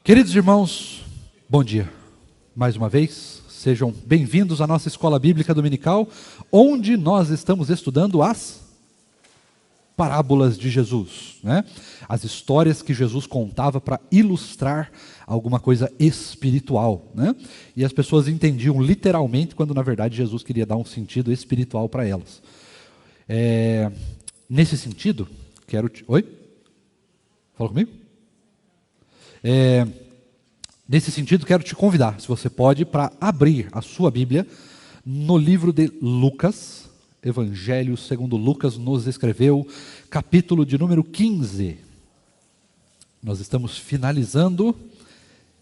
Queridos irmãos, bom dia. Mais uma vez, sejam bem-vindos à nossa Escola Bíblica Dominical, onde nós estamos estudando as parábolas de Jesus, né? As histórias que Jesus contava para ilustrar alguma coisa espiritual, né? E as pessoas entendiam literalmente, quando na verdade Jesus queria dar um sentido espiritual para elas. Nesse sentido, Oi? Falou comigo? Nesse sentido, quero te convidar, se você pode, para abrir a sua Bíblia no livro de Lucas, Evangelho segundo Lucas nos escreveu, capítulo de número 15. Nós estamos finalizando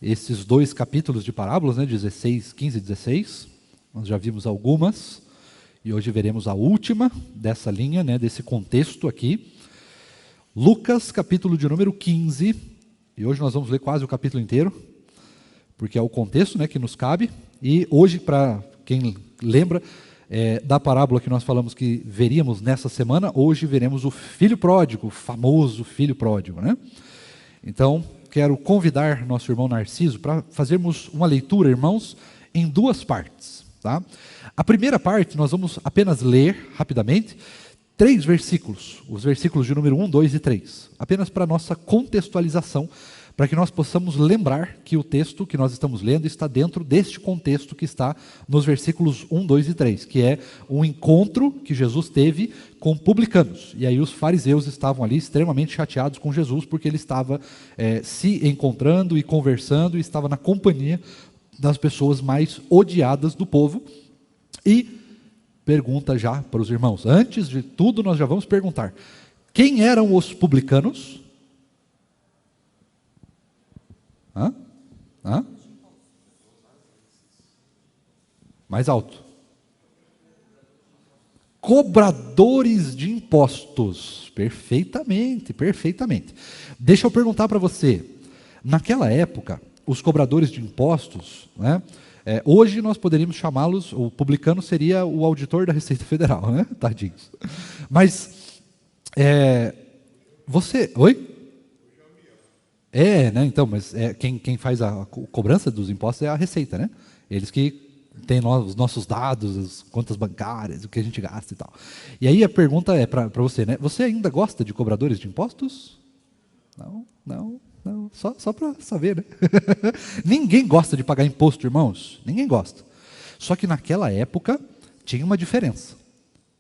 esses dois capítulos de parábolas, né, 16, 15 e 16. Nós já vimos algumas, e hoje veremos a última dessa linha, né, desse contexto aqui. Lucas, capítulo de número 15. E hoje nós vamos ler quase o capítulo inteiro, porque é o contexto, né, que nos cabe. E hoje, para quem lembra da parábola que nós falamos que veríamos nessa semana, hoje veremos o filho pródigo, o famoso filho pródigo, né? Então, quero convidar nosso irmão Narciso para fazermos uma leitura, irmãos, em duas partes, tá? A primeira parte nós vamos apenas ler rapidamente 3 versículos, os versículos de número 1, 2 e 3, apenas para nossa contextualização, para que nós possamos lembrar que o texto que nós estamos lendo está dentro deste contexto que está nos versículos 1, 2 e 3, que é um encontro que Jesus teve com publicanos. E aí os fariseus estavam ali extremamente chateados com Jesus, porque ele estava se encontrando e conversando, e estava na companhia das pessoas mais odiadas do povo. E pergunta já para os irmãos, antes de tudo nós já vamos perguntar, quem eram os publicanos? Mais alto. Cobradores de impostos. Perfeitamente, perfeitamente. Deixa eu perguntar para você, naquela época, os cobradores de impostos, né? Hoje nós poderíamos chamá-los, o publicano seria o auditor da Receita Federal, né? Tadinhos. Mas, você... Oi? Né? Então, mas quem faz a cobrança dos impostos é a Receita, né? Eles que têm os nossos dados, as contas bancárias, o que a gente gasta e tal. E aí a pergunta é para você, né? Você ainda gosta de cobradores de impostos? Não, só para saber, né? Ninguém gosta de pagar imposto, irmãos. Ninguém gosta. Só que naquela época tinha uma diferença,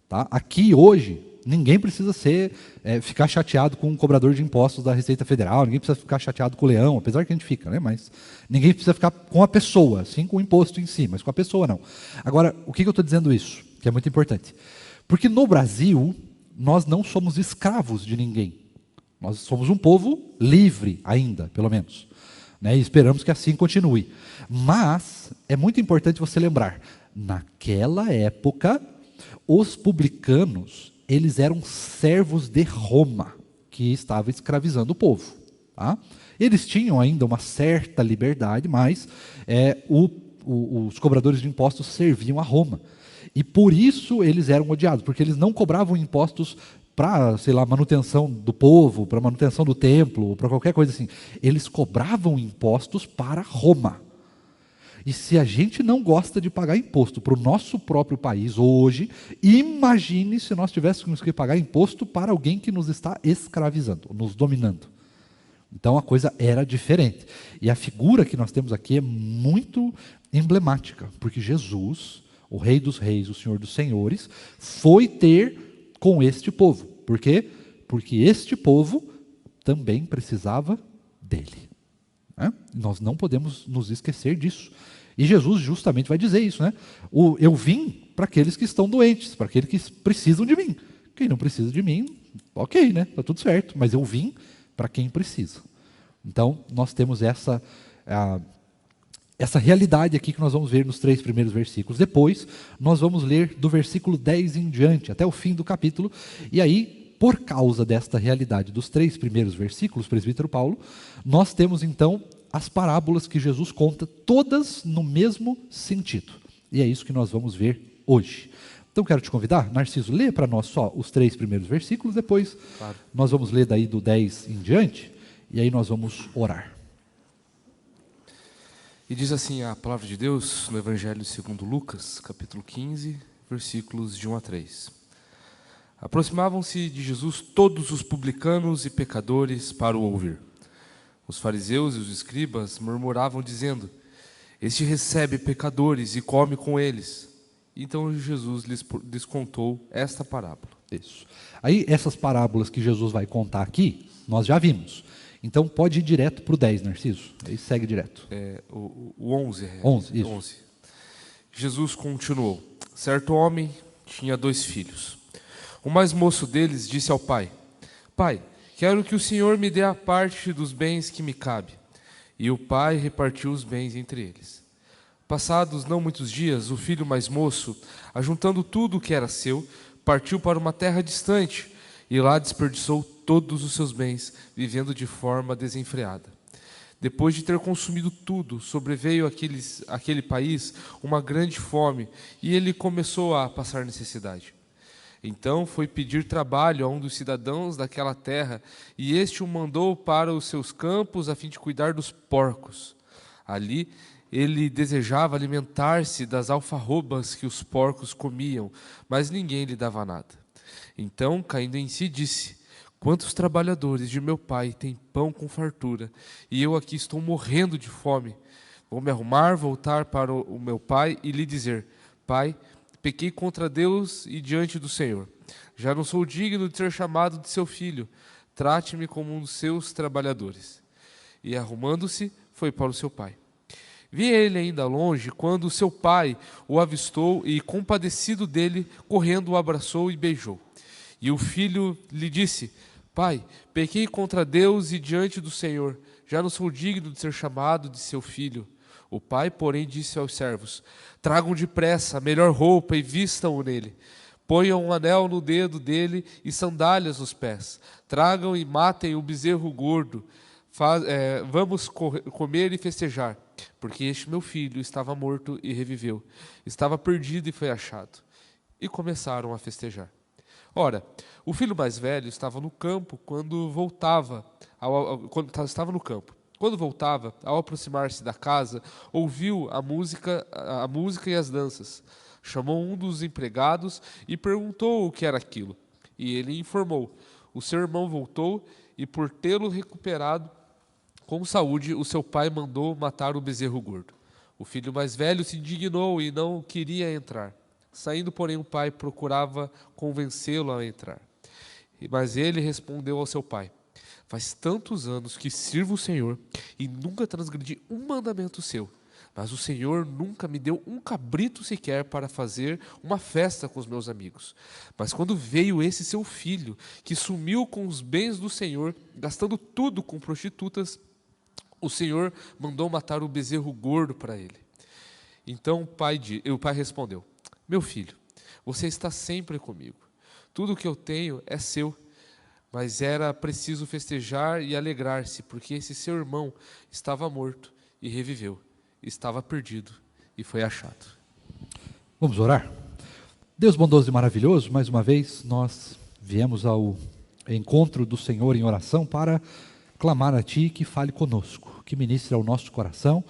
tá? Aqui hoje ninguém precisa ficar chateado com o cobrador de impostos da Receita Federal. Ninguém precisa ficar chateado com o leão, apesar que a gente fica, né? Mas ninguém precisa ficar com a pessoa, sim, com o imposto em si, mas com a pessoa não. Agora, o que eu estou dizendo isso? Que é muito importante. Porque no Brasil nós não somos escravos de ninguém. Nós somos um povo livre ainda, pelo menos, né? E esperamos que assim continue. Mas é muito importante você lembrar, naquela época, os publicanos, eles eram servos de Roma, que estava escravizando o povo, tá? Eles tinham ainda uma certa liberdade, mas os cobradores de impostos serviam a Roma. E por isso eles eram odiados, porque eles não cobravam impostos para, sei lá, manutenção do povo, para manutenção do templo, para qualquer coisa assim. Eles cobravam impostos para Roma. E se a gente não gosta de pagar imposto para o nosso próprio país hoje, imagine se nós tivéssemos que pagar imposto para alguém que nos está escravizando, nos dominando. Então a coisa era diferente. E a figura que nós temos aqui é muito emblemática, porque Jesus, o Rei dos Reis, o Senhor dos Senhores, foi ter com este povo. Por quê? Porque este povo também precisava dele, né? Nós não podemos nos esquecer disso. E Jesus justamente vai dizer isso, né? Eu vim para aqueles que estão doentes, para aqueles que precisam de mim. Quem não precisa de mim, ok, né? Está tudo certo, mas eu vim para quem precisa. Então, nós temos essa realidade aqui que nós vamos ver nos 3 primeiros versículos. Depois, nós vamos ler do versículo 10 em diante, até o fim do capítulo. E aí, por causa desta realidade dos 3 primeiros versículos, presbítero Paulo, nós temos então as parábolas que Jesus conta, todas no mesmo sentido. E é isso que nós vamos ver hoje. Então, quero te convidar, Narciso, lê para nós só os 3 primeiros versículos, depois nós vamos ler daí do 10 em diante, e aí nós vamos orar. E diz assim a palavra de Deus no Evangelho segundo Lucas, capítulo 15, versículos de 1 a 3. Aproximavam-se de Jesus todos os publicanos e pecadores para o ouvir. Os fariseus e os escribas murmuravam dizendo: este recebe pecadores e come com eles. Então Jesus lhes contou esta parábola. Isso. Aí, essas parábolas que Jesus vai contar aqui, nós já vimos. Então, pode ir direto para o 10, Narciso. Aí segue direto. O 11. 11, isso. 11. Jesus continuou. Certo homem tinha 2 filhos. O mais moço deles disse ao pai: Pai, quero que o Senhor me dê a parte dos bens que me cabe. E o pai repartiu os bens entre eles. Passados não muitos dias, o filho mais moço, ajuntando tudo o que era seu, partiu para uma terra distante e lá desperdiçou todos os seus bens, vivendo de forma desenfreada. Depois de ter consumido tudo, sobreveio àquele país uma grande fome e ele começou a passar necessidade. Então foi pedir trabalho a um dos cidadãos daquela terra, e este o mandou para os seus campos a fim de cuidar dos porcos. Ali ele desejava alimentar-se das alfarrobas que os porcos comiam, mas ninguém lhe dava nada. Então, caindo em si, disse: quantos trabalhadores de meu pai têm pão com fartura, e eu aqui estou morrendo de fome. Vou me arrumar, voltar para o meu pai e lhe dizer: Pai, pequei contra Deus e diante do Senhor. Já não sou digno de ser chamado de seu filho. Trate-me como um dos seus trabalhadores. E arrumando-se, foi para o seu pai. Via ele ainda longe, quando seu pai o avistou e, compadecido dele, correndo o abraçou e beijou. E o filho lhe disse: Pai, pequei contra Deus e diante do Senhor. Já não sou digno de ser chamado de seu filho. O pai, porém, disse aos servos: tragam depressa a melhor roupa e vistam-o nele. Ponham um anel no dedo dele e sandálias nos pés. Tragam e matem o bezerro gordo. Vamos comer e festejar, porque este meu filho estava morto e reviveu. Estava perdido e foi achado. E começaram a festejar. Ora, o filho mais velho estava no campo quando voltava. Quando voltava, ao aproximar-se da casa, ouviu a música e as danças. Chamou um dos empregados e perguntou o que era aquilo. E ele informou: o seu irmão voltou e, por tê-lo recuperado com saúde, o seu pai mandou matar o bezerro gordo. O filho mais velho se indignou e não queria entrar. Saindo, porém, o pai procurava convencê-lo a entrar. Mas ele respondeu ao seu pai: faz tantos anos que sirvo o Senhor e nunca transgredi um mandamento seu. Mas o Senhor nunca me deu um cabrito sequer para fazer uma festa com os meus amigos. Mas quando veio esse seu filho, que sumiu com os bens do Senhor, gastando tudo com prostitutas, o Senhor mandou matar o bezerro gordo para ele. Então o pai respondeu: meu filho, você está sempre comigo. Tudo o que eu tenho é seu. Mas era preciso festejar e alegrar-se, porque esse seu irmão estava morto e reviveu. Estava perdido e foi achado. Vamos orar? Deus bondoso e maravilhoso, mais uma vez nós viemos ao encontro do Senhor em oração para clamar a Ti que fale conosco, que ministre ao nosso coração,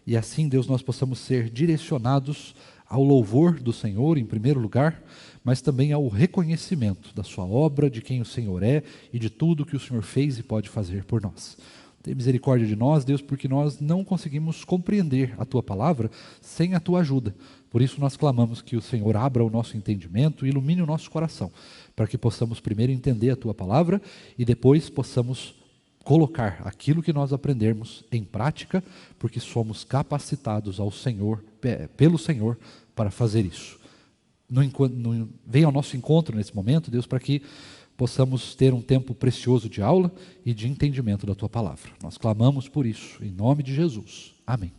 e assim, Deus, nós possamos ser direcionados ao louvor do Senhor em primeiro lugar, mas também ao reconhecimento da sua obra, de quem o Senhor é e de tudo que o Senhor fez e pode fazer por nós. Tem misericórdia de nós, Deus, porque nós não conseguimos compreender a Tua palavra sem a Tua ajuda. Por isso nós clamamos que o Senhor abra o nosso entendimento e ilumine o nosso coração, para que possamos primeiro entender a Tua palavra e depois possamos colocar aquilo que nós aprendermos em prática, porque somos capacitados ao Senhor, pelo Senhor, para fazer isso. Venha ao nosso encontro nesse momento, Deus, para que possamos ter um tempo precioso de aula e de entendimento da Tua palavra. Nós clamamos por isso, em nome de Jesus. Amém.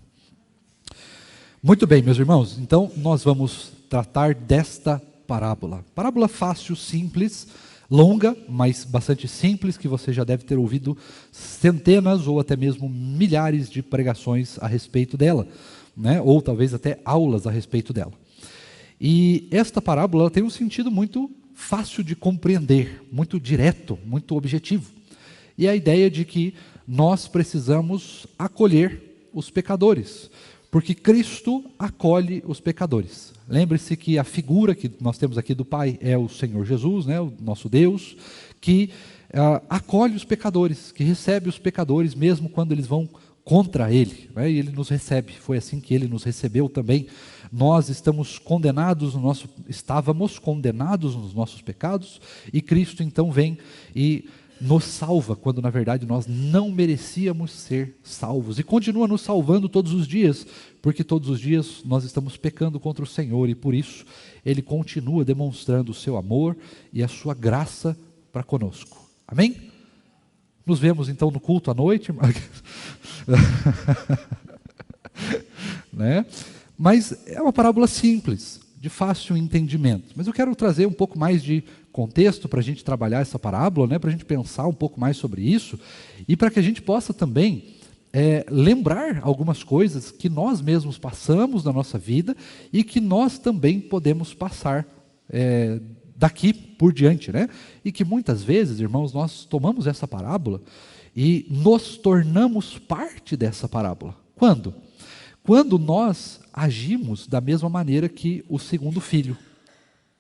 Muito bem, meus irmãos, então nós vamos tratar desta parábola. Parábola fácil, simples, longa, mas bastante simples, que você já deve ter ouvido centenas ou até mesmo milhares de pregações a respeito dela, né? Ou talvez até aulas a respeito dela. E esta parábola ela tem um sentido muito fácil de compreender, muito direto, muito objetivo. E a ideia de que nós precisamos acolher os pecadores, porque Cristo acolhe os pecadores. Lembre-se que a figura que nós temos aqui do Pai é o Senhor Jesus, né, o nosso Deus, que acolhe os pecadores, que recebe os pecadores mesmo quando eles vão contra Ele, né, e Ele nos recebe. Foi assim que Ele nos recebeu também. Nós estávamos condenados nos nossos pecados, e Cristo então vem e nos salva, quando na verdade nós não merecíamos ser salvos, e continua nos salvando todos os dias, porque todos os dias nós estamos pecando contra o Senhor, e por isso Ele continua demonstrando o seu amor e a sua graça para conosco. Amém? Nos vemos então no culto à noite. Né? Mas é uma parábola simples, de fácil entendimento. Mas eu quero trazer um pouco mais de contexto para a gente trabalhar essa parábola, né? Para a gente pensar um pouco mais sobre isso, e para que a gente possa também lembrar algumas coisas que nós mesmos passamos na nossa vida e que nós também podemos passar daqui por diante, né? E que muitas vezes, irmãos, nós tomamos essa parábola e nos tornamos parte dessa parábola. Quando? Quando nós agimos da mesma maneira que o segundo filho,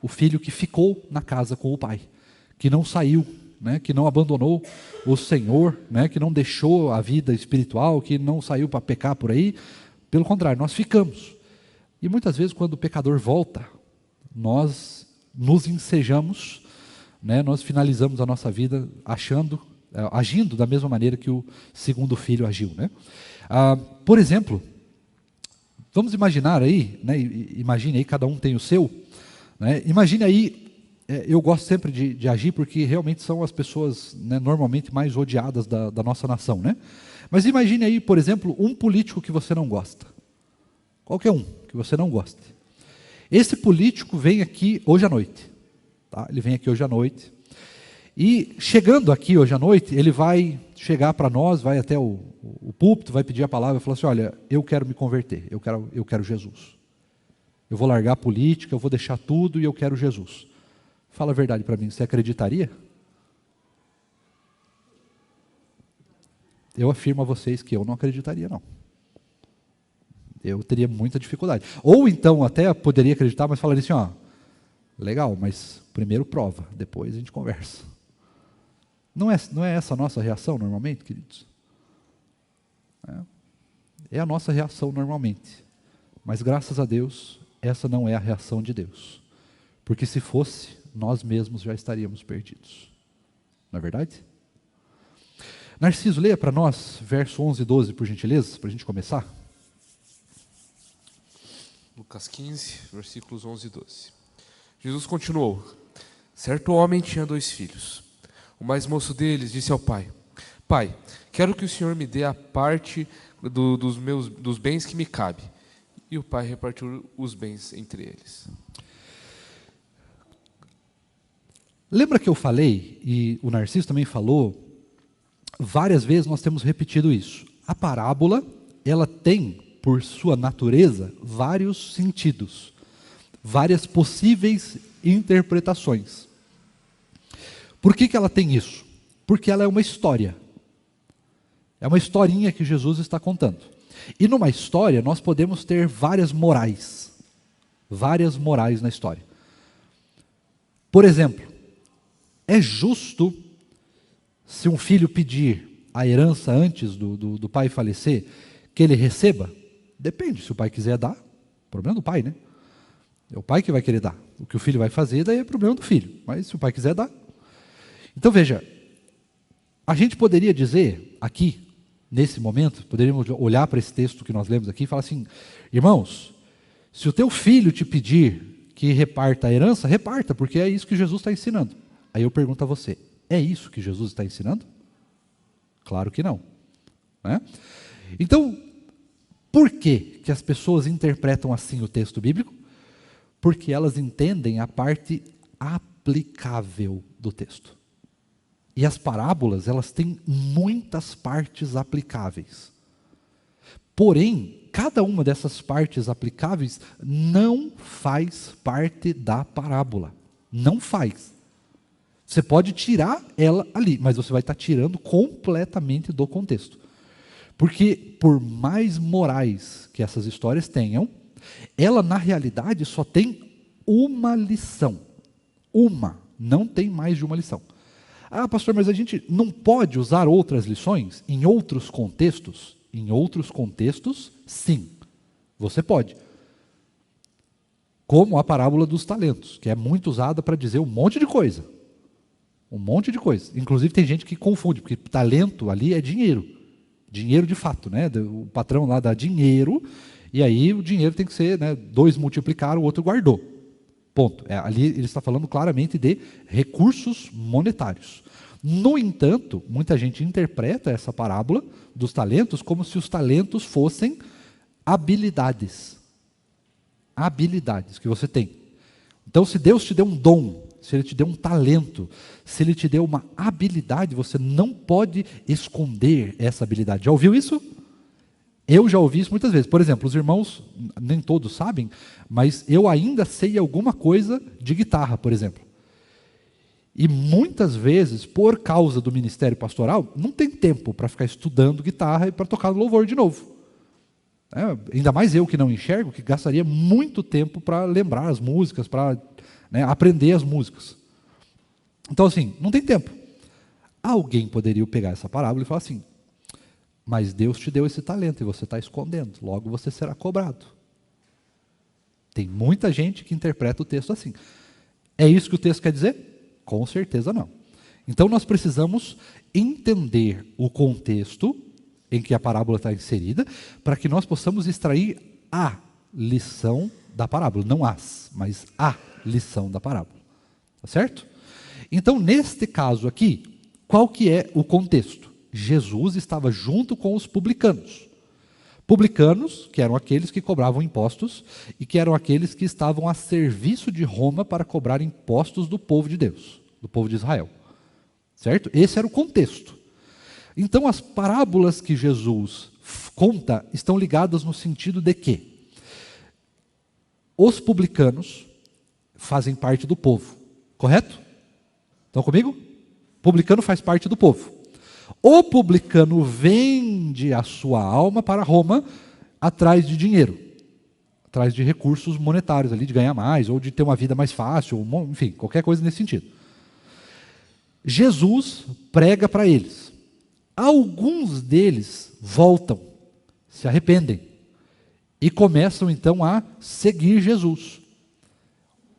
o filho que ficou na casa com o pai, que não saiu, né, que não abandonou o Senhor, né, que não deixou a vida espiritual, que não saiu para pecar por aí. Pelo contrário, nós ficamos. E muitas vezes, quando o pecador volta, nós nos ensejamos, né, nós finalizamos a nossa vida agindo da mesma maneira que o segundo filho agiu, né? Por exemplo, vamos imaginar aí, né, imagine aí, cada um tem o seu, né, imagine aí, eu gosto sempre de agir porque realmente são as pessoas, né, normalmente mais odiadas da nossa nação, né? Mas imagine aí, por exemplo, um político que você não gosta, qualquer um que você não goste. Esse político vem aqui hoje à noite, tá? Ele vem aqui hoje à noite, e chegando aqui hoje à noite, ele vai chegar para nós, vai até o púlpito, vai pedir a palavra e falar assim: olha, eu quero me converter, eu quero Jesus. Eu vou largar a política, eu vou deixar tudo e eu quero Jesus. Fala a verdade para mim, você acreditaria? Eu afirmo a vocês que eu não acreditaria, não. Eu teria muita dificuldade. Ou então até poderia acreditar, mas falaria assim: ó, legal, mas primeiro prova, depois a gente conversa. Não é essa a nossa reação normalmente, queridos? É a nossa reação normalmente. Mas graças a Deus, essa não é a reação de Deus. Porque se fosse, nós mesmos já estaríamos perdidos. Não é verdade? Narciso, leia para nós verso 11 e 12, por gentileza, para a gente começar. Lucas 15, versículos 11 e 12. Jesus continuou: certo homem tinha 2 filhos. O mais moço deles disse ao pai: Pai, quero que o Senhor me dê a parte dos bens que me cabe. E o pai repartiu os bens entre eles. Lembra que eu falei, e o Narciso também falou, várias vezes nós temos repetido isso. A parábola, ela tem, por sua natureza, vários sentidos, várias possíveis interpretações. Por que ela tem isso? Porque ela é uma história. É uma historinha que Jesus está contando. E numa história nós podemos ter várias morais na história. Por exemplo, é justo se um filho pedir a herança antes do pai falecer, que ele receba? Depende, se o pai quiser dar, problema do pai, né? É o pai que vai querer dar. O que o filho vai fazer, daí é problema do filho. Mas se o pai quiser dar. Então veja, a gente poderia dizer aqui, nesse momento, poderíamos olhar para esse texto que nós lemos aqui e falar assim: irmãos, se o teu filho te pedir que reparta a herança, reparta, porque é isso que Jesus está ensinando. Aí eu pergunto a você, é isso que Jesus está ensinando? Claro que não. Né? Então, por que as pessoas interpretam assim o texto bíblico? Porque elas entendem a parte aplicável do texto. E as parábolas, elas têm muitas partes aplicáveis. Porém, cada uma dessas partes aplicáveis não faz parte da parábola. Não faz. Você pode tirar ela ali, mas você vai estar tirando completamente do contexto. Porque por mais morais que essas histórias tenham, ela na realidade só tem uma lição. Uma, não tem mais de uma lição. Ah, pastor, mas a gente não pode usar outras lições em outros contextos? Em outros contextos, sim, você pode. Como a parábola dos talentos, que é muito usada para dizer um monte de coisa. Um monte de coisa. Inclusive tem gente que confunde, porque talento ali é dinheiro. Dinheiro de fato, né? O patrão lá dá dinheiro, e aí o dinheiro tem que ser, né, 2 multiplicaram, o outro guardou. Ponto. Ali ele está falando claramente de recursos monetários. No entanto, muita gente interpreta essa parábola dos talentos como se os talentos fossem habilidades. Habilidades que você tem. Então, se Deus te deu um dom, se Ele te deu um talento, se Ele te deu uma habilidade, você não pode esconder essa habilidade. Já ouviu isso? Eu já ouvi isso muitas vezes. Por exemplo, os irmãos, nem todos sabem, mas eu ainda sei alguma coisa de guitarra, por exemplo. E muitas vezes, por causa do ministério pastoral, não tem tempo para ficar estudando guitarra e para tocar no louvor de novo. Ainda mais eu que não enxergo, que gastaria muito tempo para lembrar as músicas, para, né, aprender as músicas. Então, assim, não tem tempo. Alguém poderia pegar essa parábola e falar assim: mas Deus te deu esse talento e você está escondendo, logo você será cobrado. Tem muita gente que interpreta o texto assim. É isso que o texto quer dizer? Com certeza não. Então nós precisamos entender o contexto em que a parábola está inserida, para que nós possamos extrair a lição da parábola. Não as, mas a lição da parábola. Tá certo? Então, neste caso aqui, qual que é o contexto? Jesus estava junto com os publicanos. Publicanos, que eram aqueles que cobravam impostos e que eram aqueles que estavam a serviço de Roma para cobrar impostos do povo de Deus, do povo de Israel. Certo? Esse era o contexto. Então, as parábolas que Jesus conta estão ligadas no sentido de que os publicanos fazem parte do povo. Correto? Estão comigo? Publicano faz parte do povo. O publicano vende a sua alma para Roma atrás de dinheiro, atrás de recursos monetários, ali, de ganhar mais, ou de ter uma vida mais fácil, enfim, qualquer coisa nesse sentido. Jesus prega para eles. Alguns deles voltam, se arrependem, e começam então a seguir Jesus.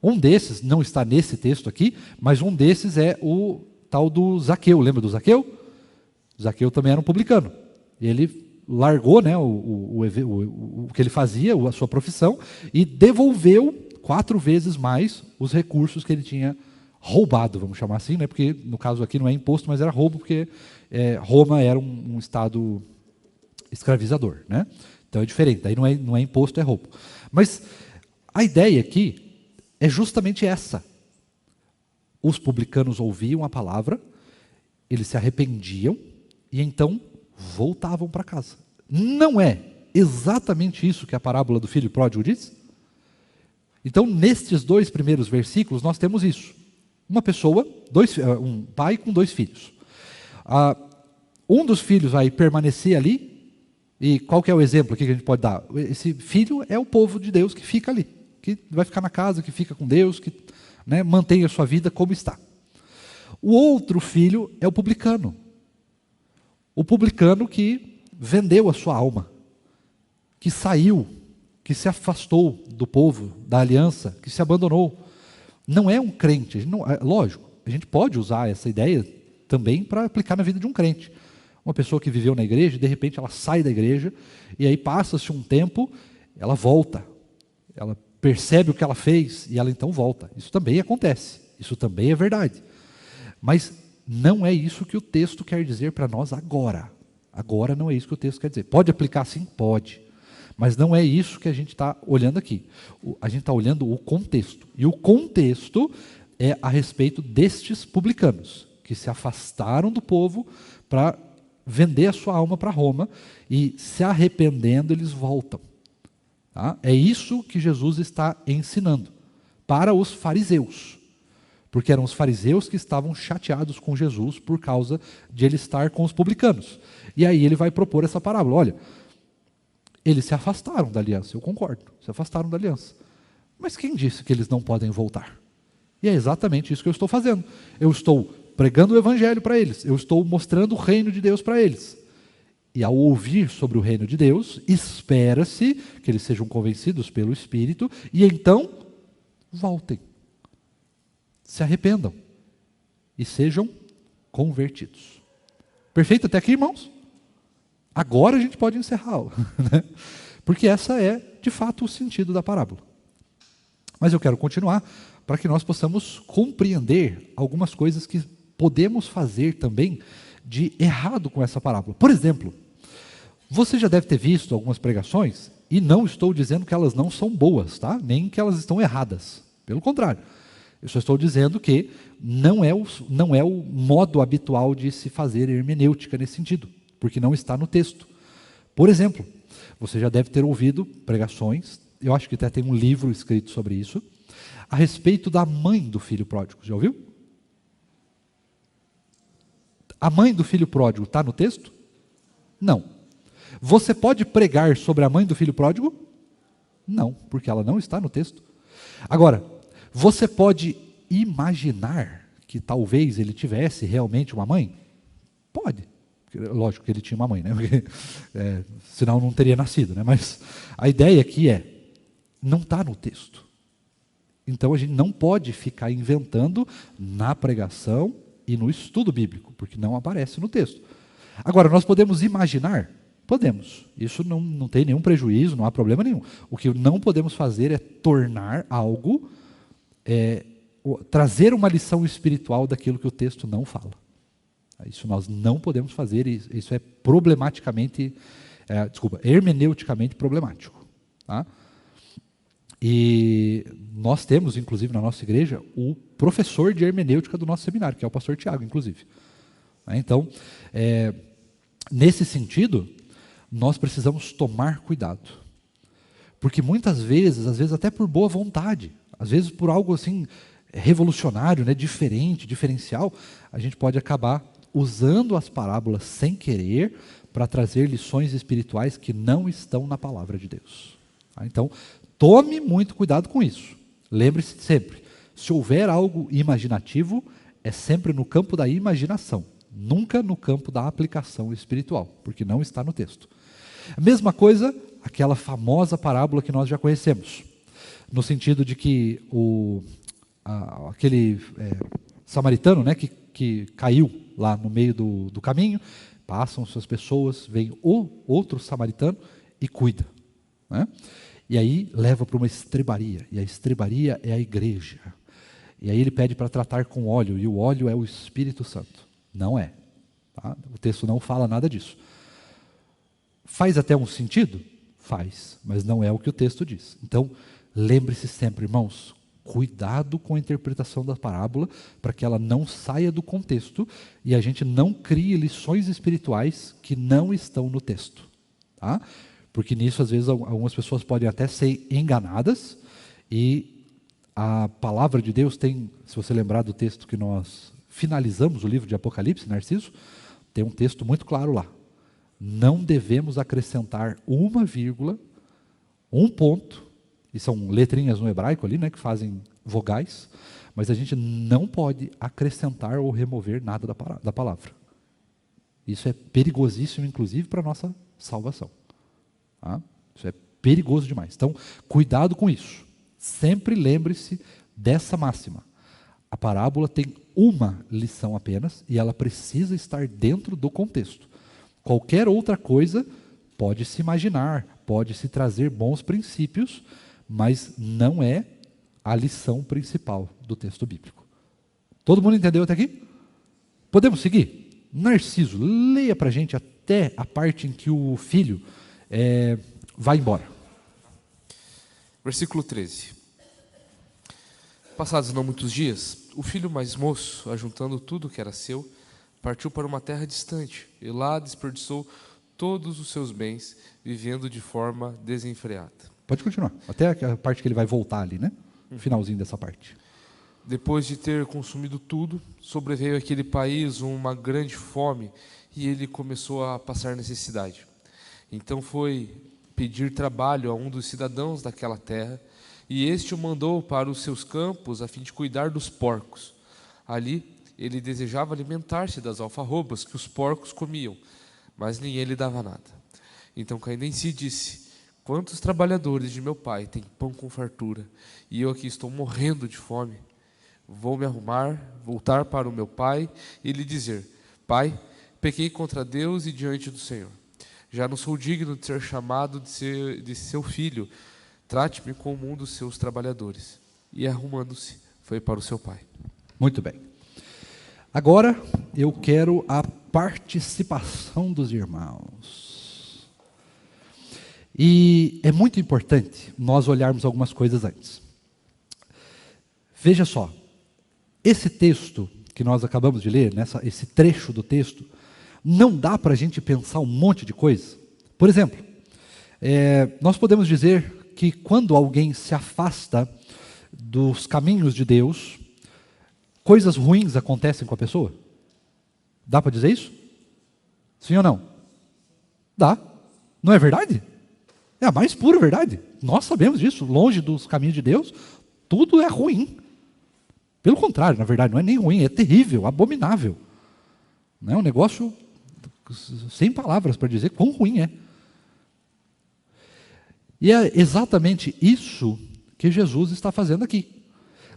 Um desses, não está nesse texto aqui, mas um desses é o tal do Zaqueu. Lembra do Zaqueu? Zaqueu também era um publicano. E ele largou, né, o que ele fazia, a sua profissão, e devolveu 4 vezes mais os recursos que ele tinha roubado, vamos chamar assim, né, porque no caso aqui não é imposto, mas era roubo, porque Roma era um estado escravizador, né? Então é diferente, daí não é imposto, é roubo. Mas a ideia aqui é justamente essa. Os publicanos ouviam a palavra, eles se arrependiam e então voltavam para casa. Não é exatamente isso que a parábola do filho pródigo diz? Então, nestes 2 primeiros versículos, nós temos isso. Uma pessoa, um pai com 2 filhos. Um dos filhos vai permanecer ali, e qual que é o exemplo aqui que a gente pode dar? Esse filho é o povo de Deus que fica ali, que vai ficar na casa, que fica com Deus, que, né, mantém a sua vida como está. O outro filho é o publicano. O publicano que vendeu a sua alma, que saiu, que se afastou do povo, da aliança, que se abandonou. Não é um crente. Lógico, a gente pode usar essa ideia também para aplicar na vida de um crente. Uma pessoa que viveu na igreja, de repente ela sai da igreja, e aí passa-se um tempo, ela volta. Ela percebe o que ela fez e ela então volta. Isso também acontece. Isso também é verdade. Mas não é isso que o texto quer dizer para nós agora. Agora não é isso que o texto quer dizer. Pode aplicar sim? Pode. Mas não é isso que a gente está olhando aqui. A gente está olhando o contexto. E o contexto é a respeito destes publicanos, que se afastaram do povo para vender a sua alma para Roma, e se arrependendo eles voltam. Tá? É isso que Jesus está ensinando para os fariseus. Porque eram os fariseus que estavam chateados com Jesus por causa de ele estar com os publicanos. E aí ele vai propor essa parábola. Olha, eles se afastaram da aliança, eu concordo, se afastaram da aliança. Mas quem disse que eles não podem voltar? E é exatamente isso que eu estou fazendo. Eu estou pregando o evangelho para eles, eu estou mostrando o reino de Deus para eles. E ao ouvir sobre o reino de Deus, espera-se que eles sejam convencidos pelo Espírito e então voltem, se arrependam e sejam convertidos. Perfeito até aqui, irmãos? Agora a gente pode encerrá-lo, né? Porque essa é, de fato, o sentido da parábola. Mas eu quero continuar para que nós possamos compreender algumas coisas que podemos fazer também de errado com essa parábola. Por exemplo, você já deve ter visto algumas pregações, e não estou dizendo que elas não são boas, tá? Nem que elas estão erradas. Pelo contrário. Eu só estou dizendo que não é o modo habitual de se fazer hermenêutica nesse sentido, porque não está no texto. Por exemplo, você já deve ter ouvido pregações, eu acho que até tem um livro escrito sobre isso, a respeito da mãe do filho pródigo. Já ouviu? A mãe do filho pródigo está no texto? Não. Você pode pregar sobre a mãe do filho pródigo? Não, porque ela não está no texto. Agora, você pode imaginar que talvez ele tivesse realmente uma mãe? Pode. Lógico que ele tinha uma mãe, né? Porque, senão não teria nascido, né? Mas a ideia aqui não está no texto. Então a gente não pode ficar inventando na pregação e no estudo bíblico, porque não aparece no texto. Agora, nós podemos imaginar? Podemos. Isso não tem nenhum prejuízo, não há problema nenhum. O que não podemos fazer é tornar algo, trazer uma lição espiritual daquilo que o texto não fala. Isso nós não podemos fazer, e isso é hermeneuticamente problemático. Tá? E nós temos, inclusive, na nossa igreja, o professor de hermenêutica do nosso seminário, que é o pastor Tiago, inclusive. Então, nesse sentido, nós precisamos tomar cuidado. Porque muitas vezes, às vezes até por boa vontade, às vezes por algo assim revolucionário, né, diferente, diferencial, a gente pode acabar usando as parábolas sem querer para trazer lições espirituais que não estão na palavra de Deus. Tá? Então, tome muito cuidado com isso. Lembre-se sempre, se houver algo imaginativo, é sempre no campo da imaginação, nunca no campo da aplicação espiritual, porque não está no texto. A mesma coisa, aquela famosa parábola que nós já conhecemos, no sentido de que aquele samaritano, né, que caiu lá no meio do caminho, passam suas pessoas, vem o outro samaritano e cuida, né? E aí leva para uma estrebaria, e a estrebaria é a igreja. E aí ele pede para tratar com óleo, e o óleo é o Espírito Santo. Não é. Tá? O texto não fala nada disso. Faz até um sentido? Faz, mas não é o que o texto diz. Então, lembre-se sempre, irmãos, cuidado com a interpretação da parábola, para que ela não saia do contexto e a gente não crie lições espirituais que não estão no texto. Tá? Porque nisso, às vezes, algumas pessoas podem até ser enganadas, e a palavra de Deus tem, se você lembrar do texto que nós finalizamos o livro de Apocalipse, Narciso, tem um texto muito claro lá. Não devemos acrescentar uma vírgula, um ponto, e são letrinhas no hebraico ali, né, que fazem vogais, mas a gente não pode acrescentar ou remover nada da palavra. Isso é perigosíssimo, inclusive, para a nossa salvação. Tá? Isso é perigoso demais. Então, cuidado com isso. Sempre lembre-se dessa máxima. A parábola tem uma lição apenas e ela precisa estar dentro do contexto. Qualquer outra coisa pode se imaginar, pode se trazer bons princípios, mas não é a lição principal do texto bíblico. Todo mundo entendeu até aqui? Podemos seguir? Narciso, leia para a gente até a parte em que o filho vai embora. Versículo 13. Passados não muitos dias, o filho mais moço, ajuntando tudo que era seu, partiu para uma terra distante e lá desperdiçou todos os seus bens, vivendo de forma desenfreada. Pode continuar, até a parte que ele vai voltar ali, né? O finalzinho dessa parte. Depois de ter consumido tudo, sobreveio àquele país uma grande fome e ele começou a passar necessidade. Então foi pedir trabalho a um dos cidadãos daquela terra, e este o mandou para os seus campos a fim de cuidar dos porcos. Ali ele desejava alimentar-se das alfarrobas que os porcos comiam, mas ninguém lhe dava nada. Então, caindo em si, disse: quantos trabalhadores de meu pai têm pão com fartura, e eu aqui estou morrendo de fome? Vou me arrumar, voltar para o meu pai e lhe dizer: Pai, pequei contra Deus e diante do Senhor. Já não sou digno de ser chamado de seu filho. Trate-me como um dos seus trabalhadores. E arrumando-se, foi para o seu pai. Muito bem. Agora eu quero a participação dos irmãos. E é muito importante nós olharmos algumas coisas antes. Veja só, esse texto que nós acabamos de ler, esse trecho do texto, não dá para a gente pensar um monte de coisa. Por exemplo, nós podemos dizer que quando alguém se afasta dos caminhos de Deus, coisas ruins acontecem com a pessoa? Dá para dizer isso? Sim ou não? Dá. Não é verdade? É a mais pura verdade. Nós sabemos disso. Longe dos caminhos de Deus, tudo é ruim. Pelo contrário, na verdade, não é nem ruim, é terrível, abominável. Não é um negócio sem palavras para dizer quão ruim é. E é exatamente isso que Jesus está fazendo aqui,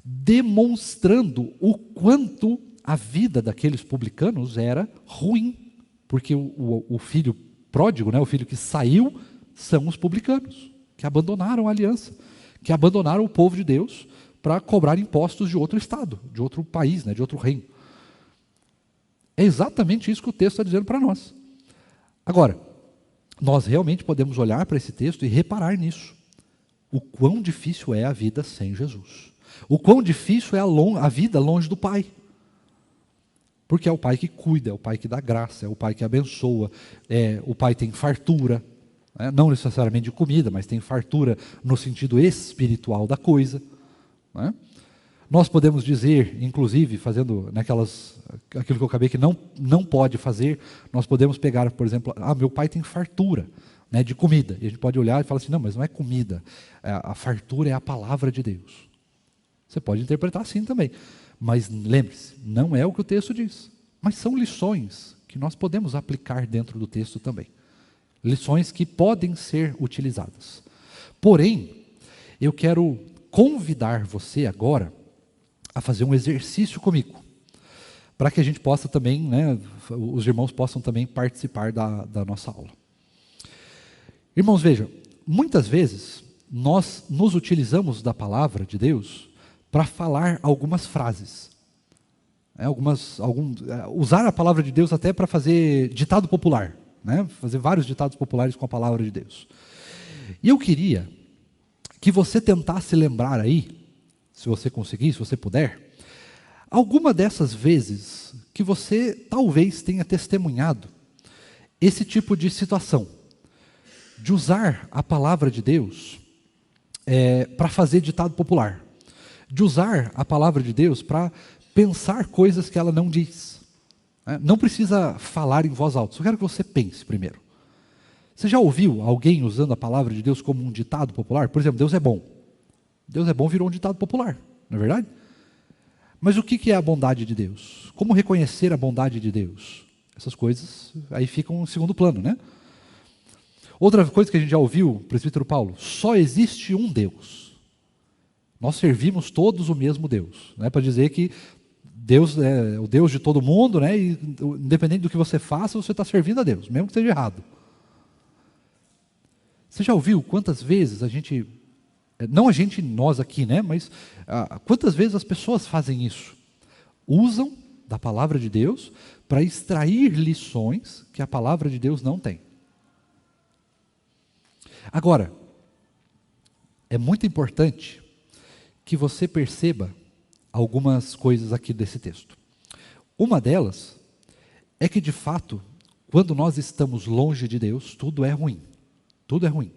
demonstrando o quanto a vida daqueles publicanos era ruim, porque o filho pródigo, o filho que saiu, são os publicanos, que abandonaram a aliança, que abandonaram o povo de Deus para cobrar impostos de outro estado, de outro país, de outro reino. É exatamente isso que o texto está dizendo para nós. Agora, nós realmente podemos olhar para esse texto e reparar nisso. O quão difícil é a vida sem Jesus. O quão difícil é a vida longe do Pai. Porque é o Pai que cuida, é o Pai que dá graça, é o Pai que abençoa, o Pai tem fartura, não necessariamente de comida, mas tem fartura no sentido espiritual da coisa. Nós podemos dizer, inclusive, fazendo aquilo que eu acabei que não pode fazer, nós podemos pegar, por exemplo, meu pai tem fartura de comida. E a gente pode olhar e falar assim, não, mas não é comida, a fartura é a palavra de Deus. Você pode interpretar assim também. Mas lembre-se, não é o que o texto diz. Mas são lições que nós podemos aplicar dentro do texto também. Lições que podem ser utilizadas. Porém, eu quero convidar você agora a fazer um exercício comigo, para que a gente possa também, os irmãos possam também participar da nossa aula. Irmãos, vejam, muitas vezes nós nos utilizamos da palavra de Deus para falar algumas frases, usar a palavra de Deus até para fazer ditado popular, fazer vários ditados populares com a palavra de Deus. E eu queria que você tentasse lembrar aí, se você conseguir, se você puder, alguma dessas vezes que você talvez tenha testemunhado esse tipo de situação, de usar a palavra de Deus para fazer ditado popular, de usar a palavra de Deus para pensar coisas que ela não diz. Não precisa falar em voz alta, só quero que você pense primeiro. Você já ouviu alguém usando a palavra de Deus como um ditado popular? Por exemplo, Deus é bom. Deus é bom virou um ditado popular, não é verdade? Mas o que é a bondade de Deus? Como reconhecer a bondade de Deus? Essas coisas aí ficam em segundo plano, Outra coisa que a gente já ouviu, o presbítero Paulo, só existe um Deus. Nós servimos todos o mesmo Deus. Para dizer que Deus é o Deus de todo mundo, e independente do que você faça, você está servindo a Deus, mesmo que esteja errado. Você já ouviu quantas vezes nós aqui, mas quantas vezes as pessoas fazem isso? Usam da palavra de Deus para extrair lições que a palavra de Deus não tem. Agora, é muito importante que você perceba algumas coisas aqui desse texto. Uma delas é que, de fato, quando nós estamos longe de Deus, tudo é ruim. Tudo é ruim.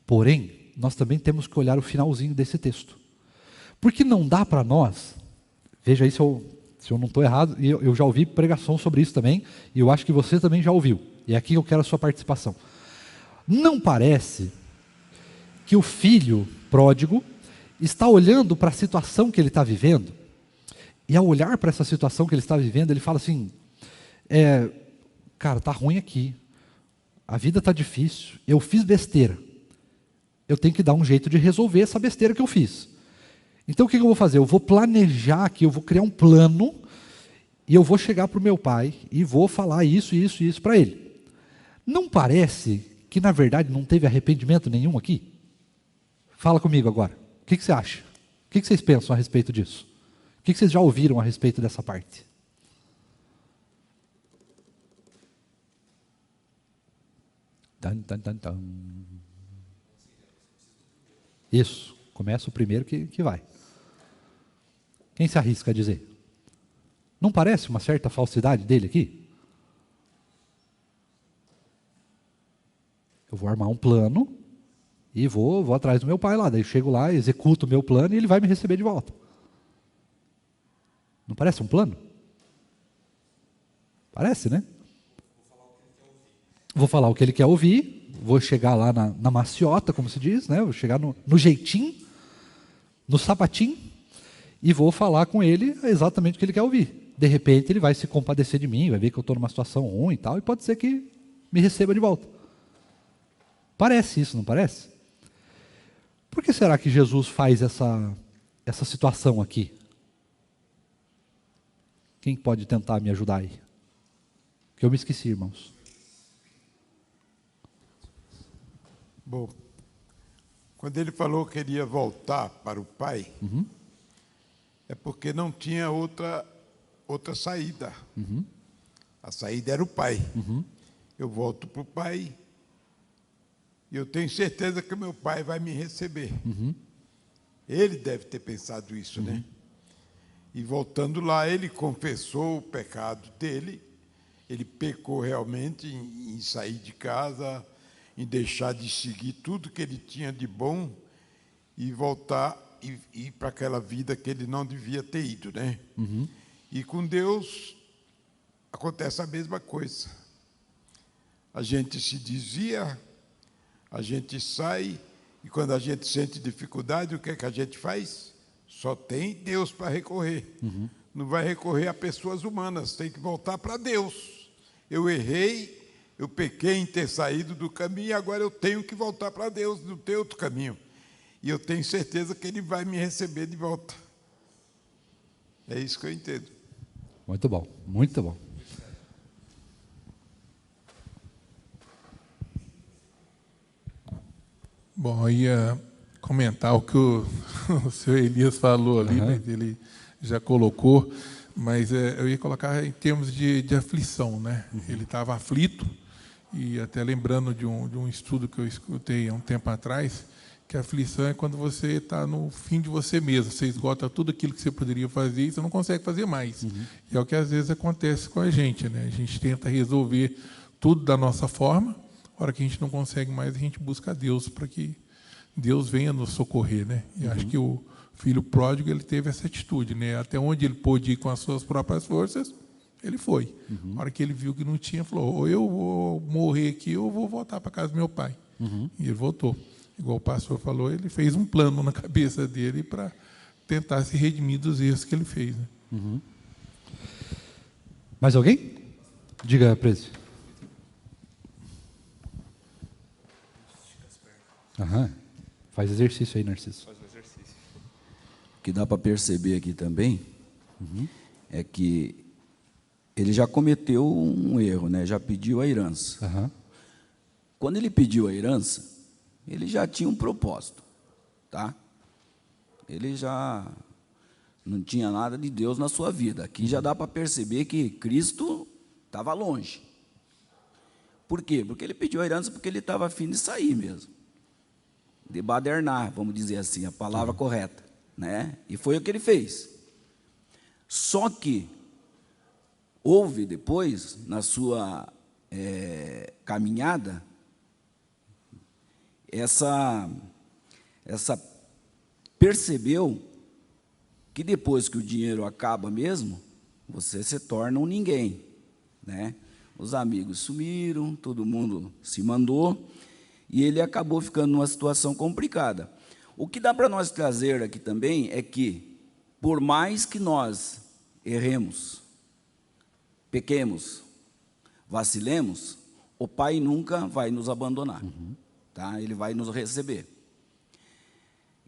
Porém, nós também temos que olhar o finalzinho desse texto. Porque não dá para nós, veja aí se eu não estou errado, e eu já ouvi pregação sobre isso também, e eu acho que você também já ouviu, e é aqui que eu quero a sua participação. Não parece que o filho pródigo está olhando para a situação que ele está vivendo, e ao olhar para essa situação que ele está vivendo, ele fala assim, cara, está ruim aqui, a vida está difícil, eu fiz besteira, eu tenho que dar um jeito de resolver essa besteira que eu fiz. Então o que eu vou fazer? Eu vou planejar aqui, eu vou criar um plano, e eu vou chegar para o meu pai, e vou falar isso, isso e isso para ele. Não parece que na verdade não teve arrependimento nenhum aqui? Fala comigo agora, o que você acha? O que vocês pensam a respeito disso? O que vocês já ouviram a respeito dessa parte? Tan, tan, tan, tan. Isso, começa o primeiro que vai. Quem se arrisca a dizer? Não parece uma certa falsidade dele aqui? Eu vou armar um plano e vou atrás do meu pai lá. Daí eu chego lá, executo o meu plano e ele vai me receber de volta. Não parece um plano? Parece, né? Vou falar o que ele quer ouvir, vou chegar lá na maciota, como se diz, né? Vou chegar no jeitinho, no sapatinho, e vou falar com ele exatamente o que ele quer ouvir. De repente ele vai se compadecer de mim, vai ver que eu estou numa situação ruim e tal, e pode ser que me receba de volta. Parece isso, não parece? Por que será que Jesus faz essa situação aqui? Quem pode tentar me ajudar aí? Que eu me esqueci, irmãos. Bom, quando ele falou que queria voltar para o Pai, é porque não tinha outra saída. A saída era o Pai. Eu volto para o Pai e eu tenho certeza que o meu Pai vai me receber. Ele deve ter pensado isso, né? E voltando lá, ele confessou o pecado dele, ele pecou realmente em sair de casa, em deixar de seguir tudo que ele tinha de bom e voltar e ir para aquela vida que ele não devia ter ido, né? E com Deus acontece a mesma coisa. A gente se desvia, a gente sai, e quando a gente sente dificuldade, o que é que a gente faz? Só tem Deus para recorrer. Não vai recorrer a pessoas humanas, tem que voltar para Deus. Eu errei, eu pequei em ter saído do caminho, e agora eu tenho que voltar para Deus, não tem outro caminho. E eu tenho certeza que Ele vai me receber de volta. É isso que eu entendo. Muito bom, muito bom. Bom, eu ia comentar o que o senhor Elias falou ali, mas ele já colocou, mas eu ia colocar em termos de aflição, né? Ele estava aflito, e até lembrando de um estudo que eu escutei há um tempo atrás, que a aflição é quando você está no fim de você mesmo, você esgota tudo aquilo que você poderia fazer e você não consegue fazer mais. E é o que às vezes acontece com a gente, né? A gente tenta resolver tudo da nossa forma, a hora que a gente não consegue mais, a gente busca a Deus para que Deus venha nos socorrer, né? E acho que o filho pródigo, ele teve essa atitude, né? Até onde ele pôde ir com as suas próprias forças, ele foi. A hora que ele viu que não tinha, falou, ou eu vou morrer aqui, ou eu vou voltar para casa do meu pai. E ele voltou. Igual o pastor falou, ele fez um plano na cabeça dele para tentar se redimir dos erros que ele fez, né? Mais alguém? Diga, presidente. Faz exercício aí, Narciso. Faz um exercício. O que dá para perceber aqui também é que ele já cometeu um erro, né? Já pediu a herança. Quando ele pediu a herança, ele já tinha um propósito, tá? Ele já não tinha nada de Deus na sua vida. Aqui já dá para perceber que Cristo estava longe. Por quê? Porque ele pediu a herança porque ele estava a fim de sair mesmo. De badernar, vamos dizer assim, a palavra correta, né? E foi o que ele fez. Só que houve depois, na sua caminhada, percebeu que depois que o dinheiro acaba mesmo, você se torna um ninguém, né? Os amigos sumiram, todo mundo se mandou, e ele acabou ficando numa situação complicada. O que dá para nós trazer aqui também é que, por mais que nós erremos, pequemos, vacilemos, o Pai nunca vai nos abandonar, tá? Ele vai nos receber.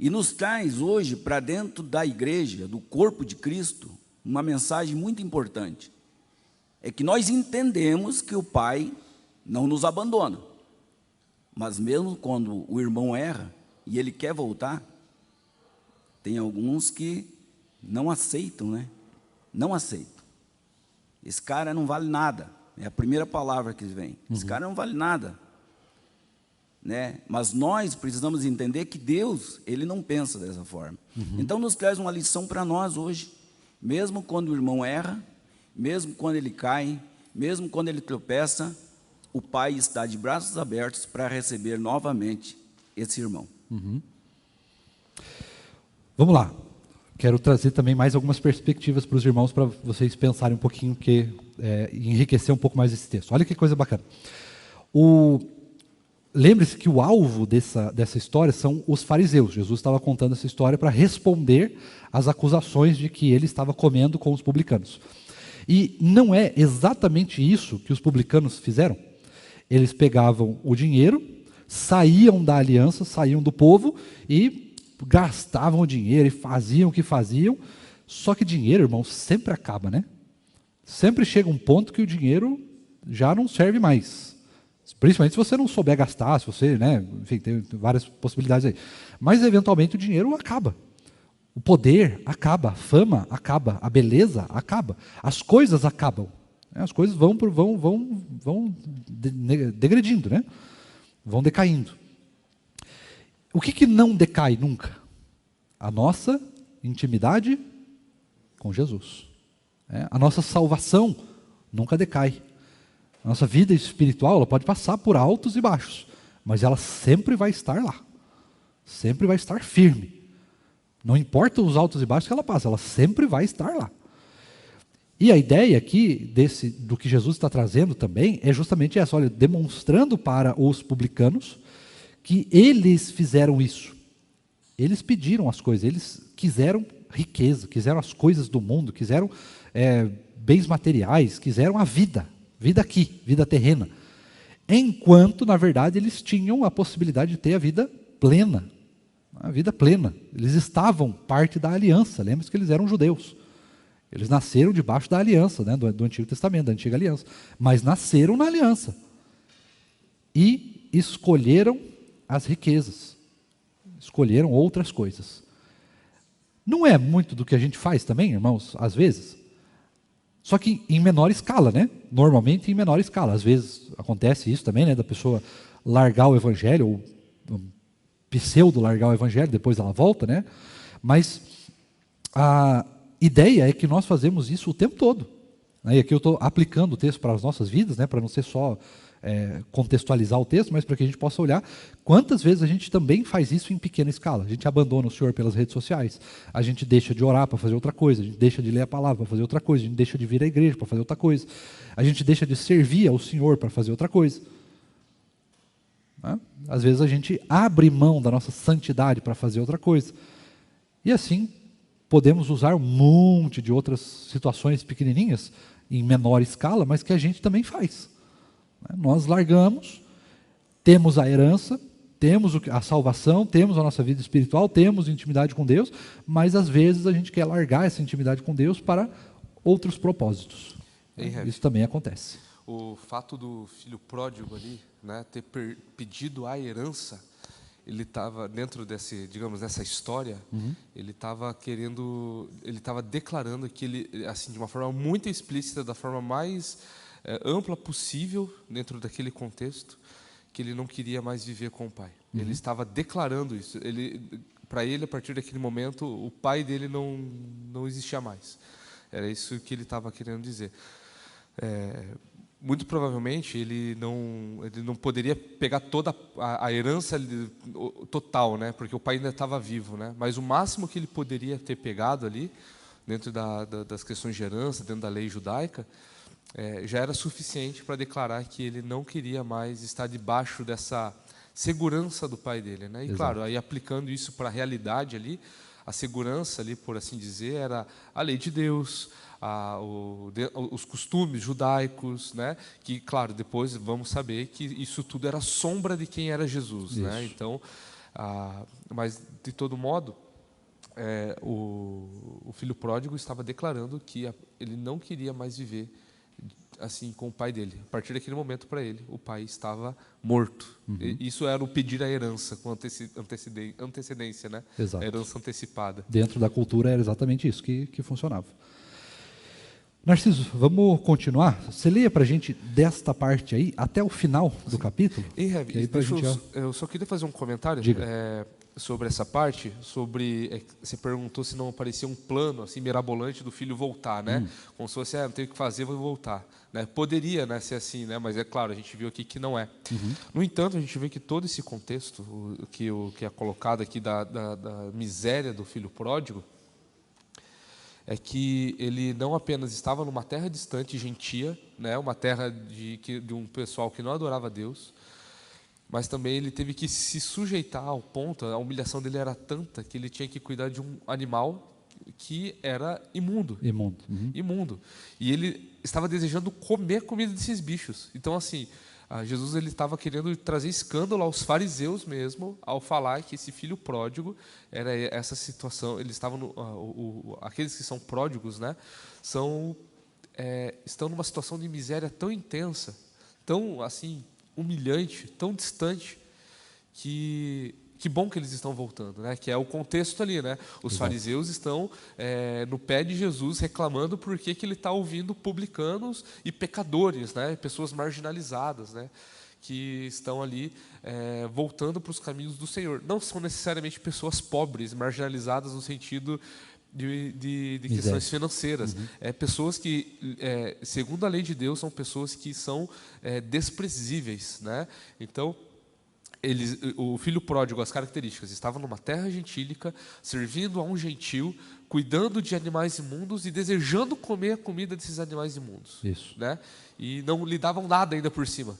E nos traz hoje, para dentro da igreja, do corpo de Cristo, uma mensagem muito importante. É que nós entendemos que o Pai não nos abandona. Mas mesmo quando o irmão erra e ele quer voltar, tem alguns que não aceitam, né? Não aceitam. Esse cara não vale nada. É a primeira palavra que vem. Esse cara não vale nada. Né? Mas nós precisamos entender que Deus, Ele não pensa dessa forma. Então nos traz uma lição para nós hoje. Mesmo quando o irmão erra, mesmo quando ele cai, mesmo quando ele tropeça, o Pai está de braços abertos para receber novamente esse irmão. Vamos lá. Quero trazer também mais algumas perspectivas para os irmãos, para vocês pensarem um pouquinho, enriquecer um pouco mais esse texto. Olha que coisa bacana. Lembre-se que o alvo dessa história são os fariseus. Jesus estava contando essa história para responder às acusações de que ele estava comendo com os publicanos. E não é exatamente isso que os publicanos fizeram. Eles pegavam o dinheiro, saíam da aliança, saíam do povo e gastavam o dinheiro e faziam o que faziam. Só que dinheiro, irmão, sempre acaba, né? Sempre chega um ponto que o dinheiro já não serve mais. Principalmente se você não souber gastar, se você, né, enfim, tem várias possibilidades aí. Mas, eventualmente, o dinheiro acaba. O poder acaba, a fama acaba, a beleza acaba, as coisas acabam. As coisas vão degredindo, né? Vão decaindo. O que não decai nunca? A nossa intimidade com Jesus. A nossa salvação nunca decai. A nossa vida espiritual, ela pode passar por altos e baixos, mas ela sempre vai estar lá. Sempre vai estar firme. Não importa os altos e baixos que ela passa, ela sempre vai estar lá. E a ideia aqui, do que Jesus está trazendo também, é justamente essa, olha, demonstrando para os publicanos que eles fizeram isso. Eles pediram as coisas, eles quiseram riqueza, quiseram as coisas do mundo, quiseram bens materiais, quiseram a vida aqui, vida terrena. Enquanto, na verdade, eles tinham a possibilidade de ter a vida plena. A vida plena. Eles estavam parte da aliança. Lembre-se que eles eram judeus. Eles nasceram debaixo da aliança, né, do Antigo Testamento, da antiga aliança. Mas nasceram na aliança. E escolheram as riquezas. Escolheram outras coisas. Não é muito do que a gente faz também, irmãos, às vezes? Só que em menor escala, né? Normalmente em menor escala. Às vezes acontece isso também, né, da pessoa largar o evangelho, ou pseudo largar o evangelho, depois ela volta, né? Mas a ideia é que nós fazemos isso o tempo todo. E aqui eu estou aplicando o texto para as nossas vidas, né, para não ser só contextualizar o texto, mas para que a gente possa olhar quantas vezes a gente também faz isso em pequena escala. A gente abandona o Senhor pelas redes sociais, a gente deixa de orar para fazer outra coisa, a gente deixa de ler a palavra para fazer outra coisa, a gente deixa de vir à igreja para fazer outra coisa, a gente deixa de servir ao Senhor para fazer outra coisa. Às vezes a gente abre mão da nossa santidade para fazer outra coisa. E assim podemos usar um monte de outras situações pequenininhas, em menor escala, mas que a gente também faz. Nós largamos, temos a herança, temos a salvação, temos a nossa vida espiritual, temos intimidade com Deus, mas às vezes a gente quer largar essa intimidade com Deus para outros propósitos. Isso também acontece. O fato do filho pródigo ali, né, ter pedido a herança, ele estava dentro dessa história, ele estava declarando que ele, assim, de uma forma muito explícita, da forma mais ampla possível, dentro daquele contexto, que ele não queria mais viver com o pai. Ele estava declarando isso. Para ele, a partir daquele momento, o pai dele não existia mais. Era isso que ele estava querendo dizer. muito provavelmente ele não poderia pegar toda a herança total, né? Porque o pai ainda estava vivo, né? Mas o máximo que ele poderia ter pegado ali, dentro das questões de herança, dentro da lei judaica, já era suficiente para declarar que ele não queria mais estar debaixo dessa segurança do pai dele, né? E Exato. claro, aí aplicando isso para a realidade ali, a segurança ali, por assim dizer, era a lei de Deus, os costumes judaicos, né? Que, claro, depois vamos saber que isso tudo era sombra de quem era Jesus, né? Então, mas de todo modo, o filho pródigo estava declarando que ele não queria mais viver assim com o pai dele. A partir daquele momento, para ele, o pai estava morto. Isso era o pedir a herança com antecedência, né? Exato. A herança antecipada. Dentro da cultura era exatamente isso que funcionava. Narciso, vamos continuar? Você leia para a gente desta parte aí, até o final do capítulo? E, Rev, eu só queria fazer um comentário sobre essa parte, você perguntou se não parecia um plano assim mirabolante do filho voltar, né? Como se fosse, não tenho o que fazer, vou voltar. Né? Poderia, né, ser assim, né? Mas é claro, a gente viu aqui que não é. No entanto, a gente vê que todo esse contexto, que é colocado aqui da miséria do filho pródigo, é que ele não apenas estava numa terra distante, gentia, né, uma terra de um pessoal que não adorava a Deus, mas também ele teve que se sujeitar ao ponto, a humilhação dele era tanta que ele tinha que cuidar de um animal que era imundo. Imundo. E ele estava desejando comer a comida desses bichos. Então, assim, Jesus ele estava querendo trazer escândalo aos fariseus mesmo, ao falar que esse filho pródigo era essa situação. Eles estavam aqueles que são pródigos, né, estão numa situação de miséria tão intensa, tão assim humilhante, tão distante, que bom que eles estão voltando, né? Que é o contexto ali, né? Os fariseus estão no pé de Jesus reclamando porque que ele está ouvindo publicanos e pecadores, né? Pessoas marginalizadas, né? Que estão ali voltando para os caminhos do Senhor. Não são necessariamente pessoas pobres, marginalizadas no sentido de questões financeiras. Pessoas que, segundo a lei de Deus, são pessoas que são desprezíveis, né? Então, o filho pródigo, as características, estava numa terra gentílica, servindo a um gentil, cuidando de animais imundos e desejando comer a comida desses animais imundos. Isso. Né? E não lhe davam nada ainda por cima.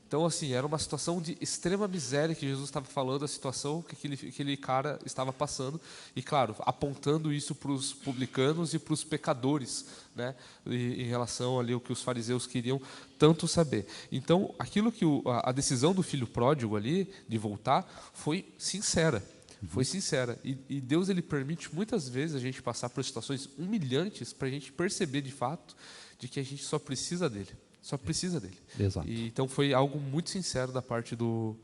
Então, assim, era uma situação de extrema miséria que Jesus estava falando, a situação que aquele cara estava passando. E, claro, apontando isso para os publicanos e para os pecadores, né, em relação ali ao que os fariseus queriam tanto saber. Então, aquilo que a decisão do filho pródigo ali, de voltar, foi sincera. Foi sincera. E Deus ele permite muitas vezes a gente passar por situações humilhantes para a gente perceber de fato de que a gente só precisa dele. Só precisa dele. Exato. Então foi algo muito sincero da parte do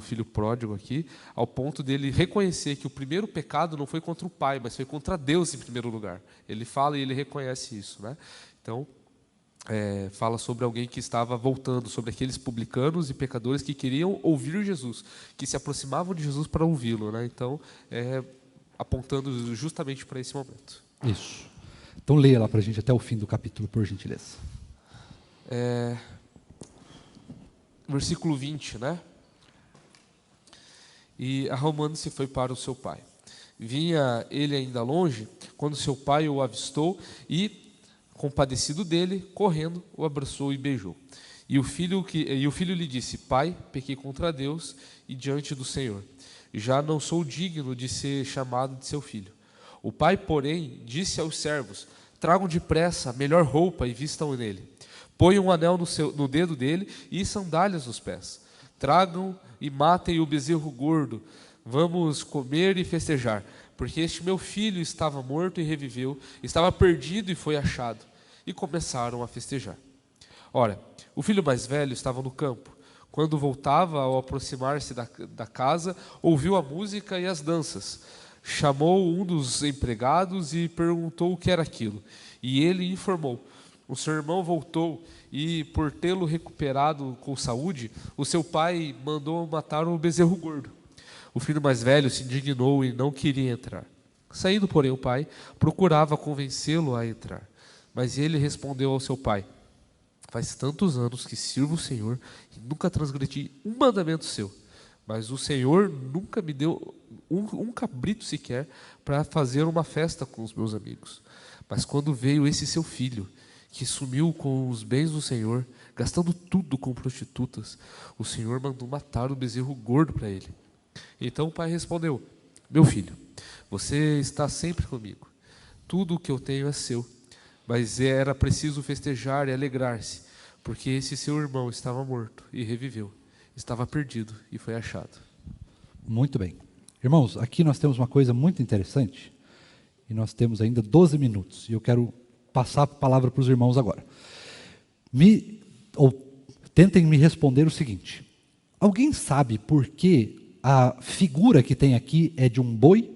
filho pródigo aqui, ao ponto dele reconhecer que o primeiro pecado não foi contra o pai, mas foi contra Deus em primeiro lugar. Ele fala e ele reconhece isso, né? Então, fala sobre alguém que estava voltando, sobre aqueles publicanos e pecadores que queriam ouvir Jesus, que se aproximavam de Jesus para ouvi-lo, né? Então, apontando justamente para esse momento. Isso. Então leia lá para a gente até o fim do capítulo, por gentileza. Versículo 20, né? E arrumando-se foi para o seu pai. Vinha ele ainda longe, quando seu pai o avistou e, compadecido dele, correndo, o abraçou e beijou. E o filho lhe disse: Pai, pequei contra Deus e diante do Senhor. Já não sou digno de ser chamado de seu filho. O pai, porém, disse aos servos: Tragam depressa a melhor roupa e vistam nele. Ponham um anel no dedo dele e sandálias nos pés. Tragam e matem o bezerro gordo. Vamos comer e festejar, porque este meu filho estava morto e reviveu, estava perdido e foi achado. E começaram a festejar. Ora, o filho mais velho estava no campo. Quando voltava, ao aproximar-se da casa, ouviu a música e as danças. Chamou um dos empregados e perguntou o que era aquilo. E ele informou: o seu irmão voltou e, por tê-lo recuperado com saúde, o seu pai mandou matar o bezerro gordo. O filho mais velho se indignou e não queria entrar. Saindo, porém, o pai procurava convencê-lo a entrar. Mas ele respondeu ao seu pai: Faz tantos anos que sirvo o Senhor e nunca transgredi um mandamento seu. Mas o Senhor nunca me deu um cabrito sequer para fazer uma festa com os meus amigos. Mas quando veio esse seu filho, que sumiu com os bens do Senhor, gastando tudo com prostitutas, o Senhor mandou matar o bezerro gordo para ele. Então o pai respondeu: meu filho, você está sempre comigo. Tudo o que eu tenho é seu. Mas era preciso festejar e alegrar-se, porque esse seu irmão estava morto e reviveu. Estava perdido e foi achado. Muito bem. Irmãos, aqui nós temos uma coisa muito interessante, e nós temos ainda 12 minutos, e eu quero passar a palavra para os irmãos agora. Tentem me responder o seguinte: alguém sabe por que a figura que tem aqui é de um boi?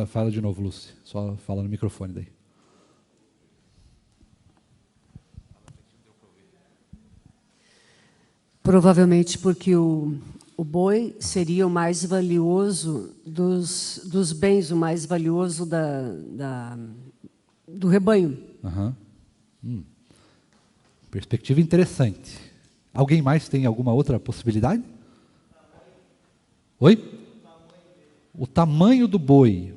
Fala de novo, Lúcia. Só fala no microfone daí. Provavelmente porque o boi seria o mais valioso dos bens, o mais valioso do rebanho. Uhum. Perspectiva interessante. Alguém mais tem alguma outra possibilidade? Oi? O tamanho do boi.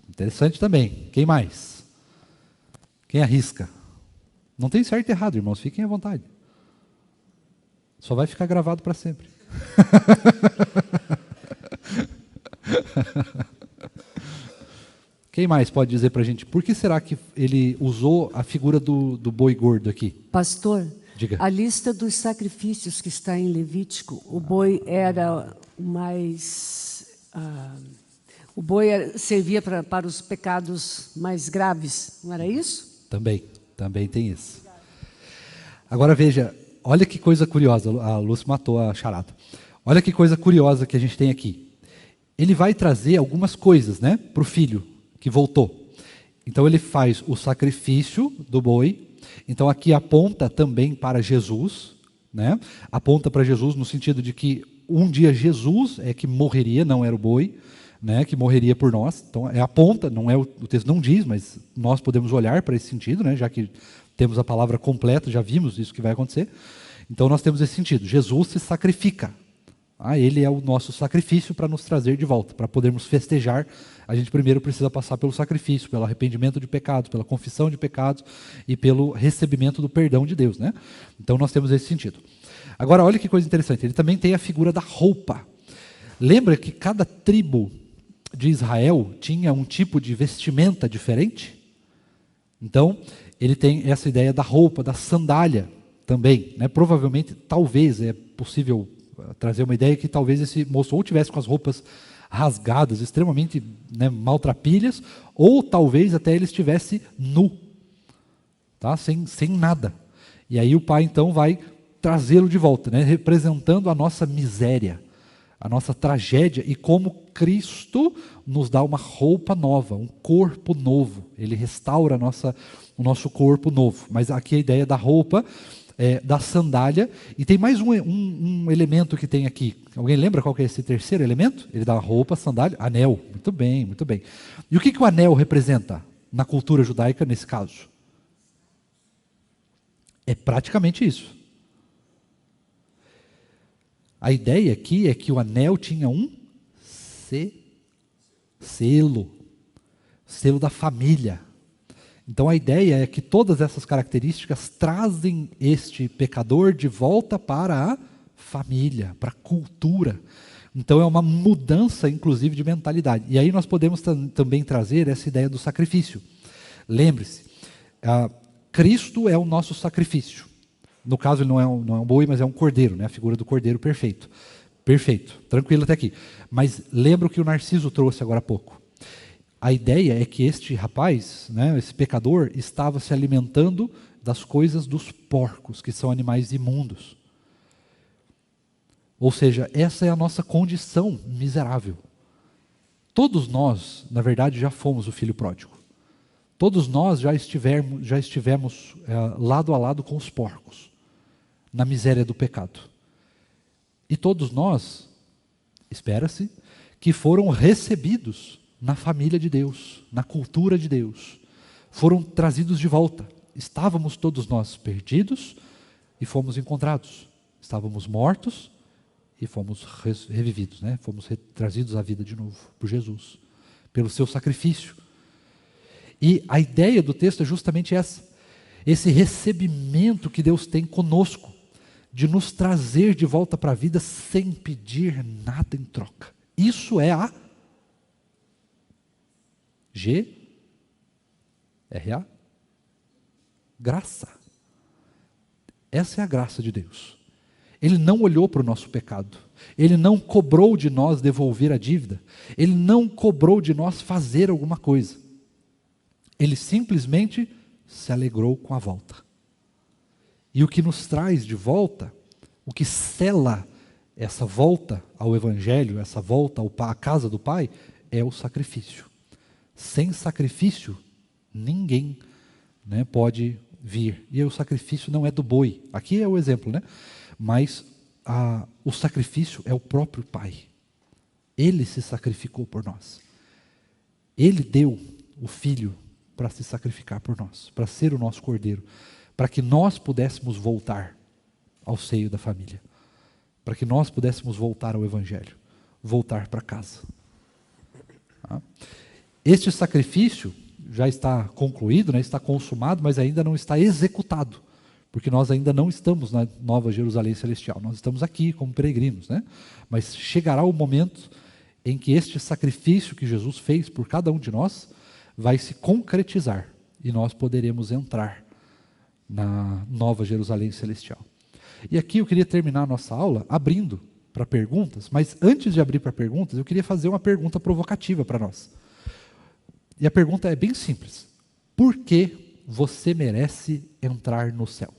Interessante também. Quem mais? Quem arrisca? Não tem certo e errado, irmãos. Fiquem à vontade. Só vai ficar gravado para sempre. Quem mais pode dizer para a gente por que será que ele usou a figura do boi gordo aqui? Pastor, diga. A lista dos sacrifícios que está em Levítico, o boi era o mais... o boi servia para os pecados mais graves, não era isso? Também tem isso. Agora veja, olha que coisa curiosa, a Lúcia matou a charada. Olha que coisa curiosa que a gente tem aqui. Ele vai trazer algumas coisas, né, para o filho que voltou. Então ele faz o sacrifício do boi. Então aqui aponta também para Jesus, né? Aponta para Jesus no sentido de que um dia Jesus é que morreria, não era o boi, né, que morreria por nós. Então aponta, não é o texto não diz, mas nós podemos olhar para esse sentido, né, já que temos a palavra completa, já vimos isso que vai acontecer. Então nós temos esse sentido. Jesus se sacrifica. Ele é o nosso sacrifício para nos trazer de volta, para podermos festejar. A gente primeiro precisa passar pelo sacrifício, pelo arrependimento de pecados, pela confissão de pecados e pelo recebimento do perdão de Deus, né? Então nós temos esse sentido. Agora olha que coisa interessante, ele também tem a figura da roupa. Lembra que cada tribo de Israel tinha um tipo de vestimenta diferente? Então ele tem essa ideia da roupa, da sandália também, né? Provavelmente, talvez, é possível trazer uma ideia que talvez esse moço ou tivesse com as roupas rasgadas, extremamente, né, maltrapilhas, ou talvez até ele estivesse nu, tá? sem nada. E aí o pai então vai trazê-lo de volta, né, representando a nossa miséria, a nossa tragédia, e como Cristo nos dá uma roupa nova, um corpo novo. Ele restaura o nosso corpo novo. Mas aqui a ideia da roupa, da sandália, e tem mais um elemento que tem aqui. Alguém lembra qual que é esse terceiro elemento? Ele dá roupa, sandália, anel. Muito bem, muito bem. E o que o anel representa na cultura judaica nesse caso? É praticamente isso. A ideia aqui é que o anel tinha um selo da família. Então a ideia é que todas essas características trazem este pecador de volta para a família, para a cultura. Então é uma mudança, inclusive, de mentalidade. E aí nós podemos também trazer essa ideia do sacrifício. Lembre-se, Cristo é o nosso sacrifício. No caso, ele não é um boi, mas é um cordeiro, né? A figura do cordeiro perfeito. Perfeito, tranquilo até aqui. Mas lembra o que o Narciso trouxe agora há pouco. A ideia é que este rapaz, né, esse pecador, estava se alimentando das coisas dos porcos, que são animais imundos. Ou seja, essa é a nossa condição miserável. Todos nós, na verdade, já fomos o filho pródigo. Todos nós já estivemos lado a lado com os porcos. na miséria do pecado. E todos nós, espera-se, que foram recebidos na família de Deus, na cultura de Deus, foram trazidos de volta. Estávamos todos nós perdidos e fomos encontrados. Estávamos mortos e fomos revividos, né? Fomos trazidos à vida de novo por Jesus, pelo seu sacrifício. E a ideia do texto é justamente essa, esse recebimento que Deus tem conosco, de nos trazer de volta para a vida sem pedir nada em troca. Isso é a G-R-A? Graça. Essa é a graça de Deus. Ele não olhou para o nosso pecado. Ele não cobrou de nós devolver a dívida. Ele não cobrou de nós fazer alguma coisa. Ele simplesmente se alegrou com a volta. E o que nos traz de volta, o que sela essa volta ao Evangelho, essa volta à casa do Pai, é o sacrifício. Sem sacrifício, ninguém, né, pode vir. E o sacrifício não é do boi. Aqui é o exemplo, né? Mas o sacrifício é o próprio Pai. Ele se sacrificou por nós. Ele deu o Filho para se sacrificar por nós, para ser o nosso cordeiro, para que nós pudéssemos voltar ao seio da família, para que nós pudéssemos voltar ao Evangelho, voltar para casa. Este sacrifício já está concluído, né, está consumado, mas ainda não está executado, porque nós ainda não estamos na Nova Jerusalém Celestial, nós estamos aqui como peregrinos, né? Mas chegará o momento em que este sacrifício que Jesus fez por cada um de nós vai se concretizar e nós poderemos entrar na Nova Jerusalém Celestial. E aqui eu queria terminar a nossa aula abrindo para perguntas, mas antes de abrir para perguntas, eu queria fazer uma pergunta provocativa para nós. E a pergunta é bem simples. Por que você merece entrar no céu?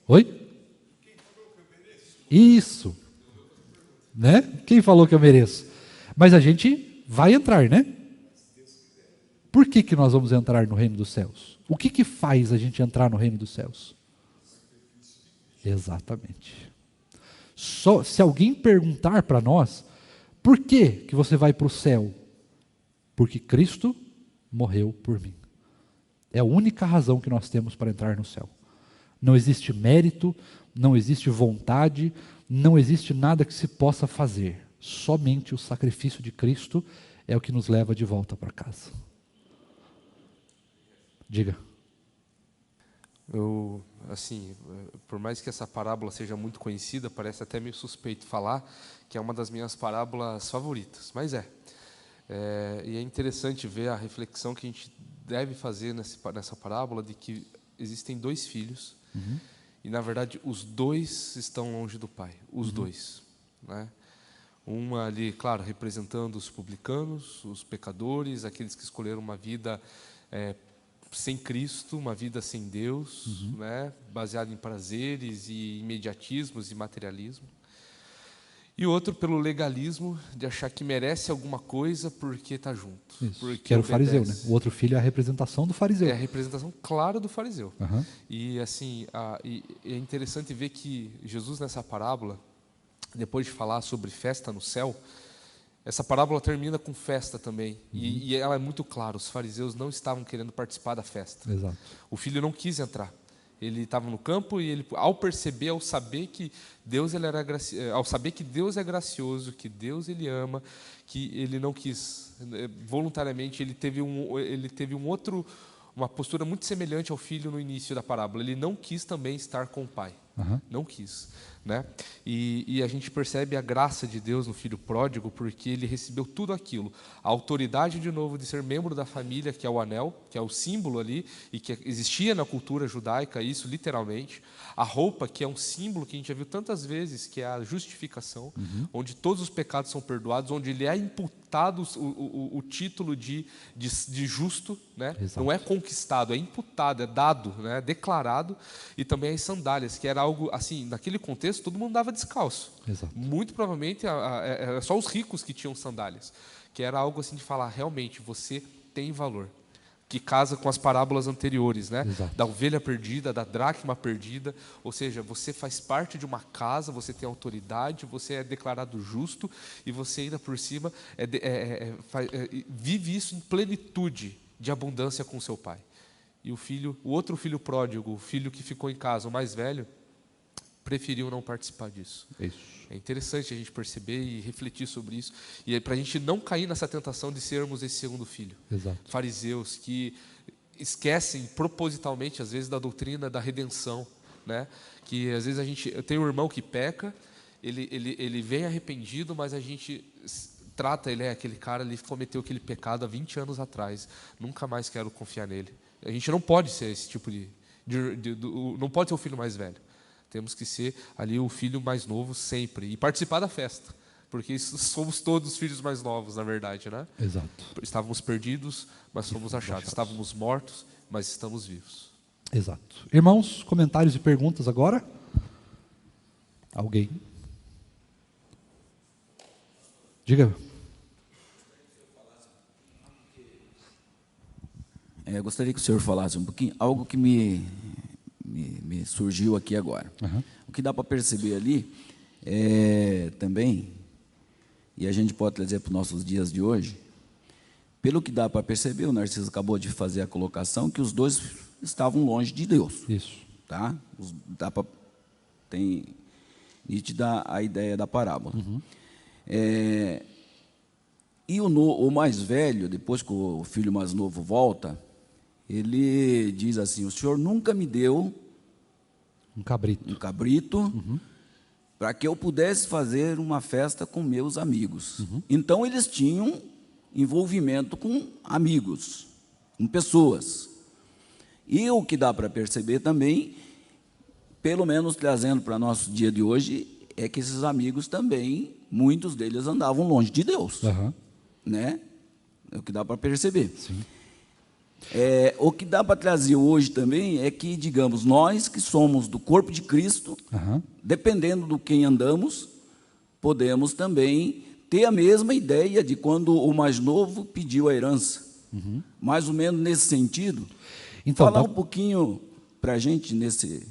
Oi? Isso. Né? Quem falou que eu mereço? Mas a gente vai entrar, né? Por que nós vamos entrar no reino dos céus? O que faz a gente entrar no reino dos céus? Exatamente. Só se alguém perguntar para nós, por que você vai para o céu? Porque Cristo morreu por mim. É a única razão que nós temos para entrar no céu. Não existe mérito, não existe vontade, não existe nada que se possa fazer. Somente o sacrifício de Cristo é o que nos leva de volta para casa. Diga. Por mais que essa parábola seja muito conhecida, parece até meio suspeito falar que é uma das minhas parábolas favoritas, mas e é interessante ver a reflexão que a gente deve fazer nessa parábola de que existem dois filhos, e na verdade os dois estão longe do Pai, os dois, né? Uma ali, claro, representando os publicanos, os pecadores, aqueles que escolheram uma vida sem Cristo, uma vida sem Deus, né, baseada em prazeres e imediatismos e materialismo. E outro pelo legalismo de achar que merece alguma coisa porque está junto. Isso, porque que era o obedece. fariseu, né? O outro filho é a representação do fariseu. É a representação clara do fariseu. Uhum. E assim, é interessante ver que Jesus nessa parábola, depois de falar sobre festa no céu, essa parábola termina com festa também. E ela é muito clara, os fariseus não estavam querendo participar da festa. Exato. O filho não quis entrar. Ele estava no campo e ele, ao perceber, ao saber que Deus é gracioso, que Deus ele ama, que ele não quis voluntariamente. Ele teve uma postura muito semelhante ao filho no início da parábola. Ele não quis também estar com o pai. Não quis, né? E a gente percebe a graça de Deus no filho pródigo, porque ele recebeu tudo aquilo, a autoridade de novo de ser membro da família, que é o anel, que é o símbolo ali, e que existia na cultura judaica, isso literalmente, a roupa, que é um símbolo que a gente já viu tantas vezes, que é a justificação, onde todos os pecados são perdoados, onde ele é imputado o título de justo, né? Não é conquistado, é imputado, é dado, né? Declarado, e também as sandálias, que era algo assim, naquele contexto todo mundo andava descalço. Exato. Muito provavelmente era só os ricos que tinham sandálias, que era algo assim de falar, realmente você tem valor. que casa com as parábolas anteriores, né? Exato. Da ovelha perdida, da dracma perdida. Ou seja, você faz parte de uma casa, você tem autoridade, você é declarado justo e você ainda por cima vive isso em plenitude de abundância com seu pai. E o outro filho pródigo, o filho que ficou em casa, o mais velho, preferiu não participar disso. Isso. É interessante a gente perceber e refletir sobre isso. E para a gente não cair nessa tentação de sermos esse segundo filho. Exato. Fariseus que esquecem propositalmente, às vezes, da doutrina da redenção, né? Que às vezes eu tenho um irmão que peca, ele vem arrependido, mas a gente trata ele, aquele cara, ele cometeu aquele pecado há 20 anos atrás, nunca mais quero confiar nele. A gente não pode ser esse tipo não pode ser o filho mais velho. Temos que ser ali o filho mais novo sempre e participar da festa, porque somos todos filhos mais novos, na verdade, né? Exato. Estávamos perdidos, mas fomos achados. Estávamos mortos, mas estamos vivos. Exato. Irmãos, comentários e perguntas agora? Alguém? Diga. Eu gostaria que o senhor falasse um pouquinho, algo que me surgiu aqui agora. Uhum. O que dá para perceber ali também, e a gente pode trazer para os nossos dias de hoje, pelo que dá para perceber, o Narciso acabou de fazer a colocação, que os dois estavam longe de Deus. Isso. Tá? Tem nítida a ideia da parábola. Uhum. E o mais velho, depois que o filho mais novo volta, ele diz assim: o senhor nunca me deu um cabrito uhum. para que eu pudesse fazer uma festa com meus amigos. Uhum. Então, eles tinham envolvimento com amigos, com pessoas. E o que dá para perceber também, pelo menos trazendo para nosso dia de hoje, é que esses amigos também, muitos deles andavam longe de Deus. Uhum. Né? É o que dá para perceber. Sim. O que dá para trazer hoje também é que, digamos, nós que somos do corpo de Cristo, Uhum. dependendo do quem andamos, podemos também ter a mesma ideia de quando o mais novo pediu a herança. Uhum. Mais ou menos nesse sentido. Então, falar um pouquinho para a gente nesse...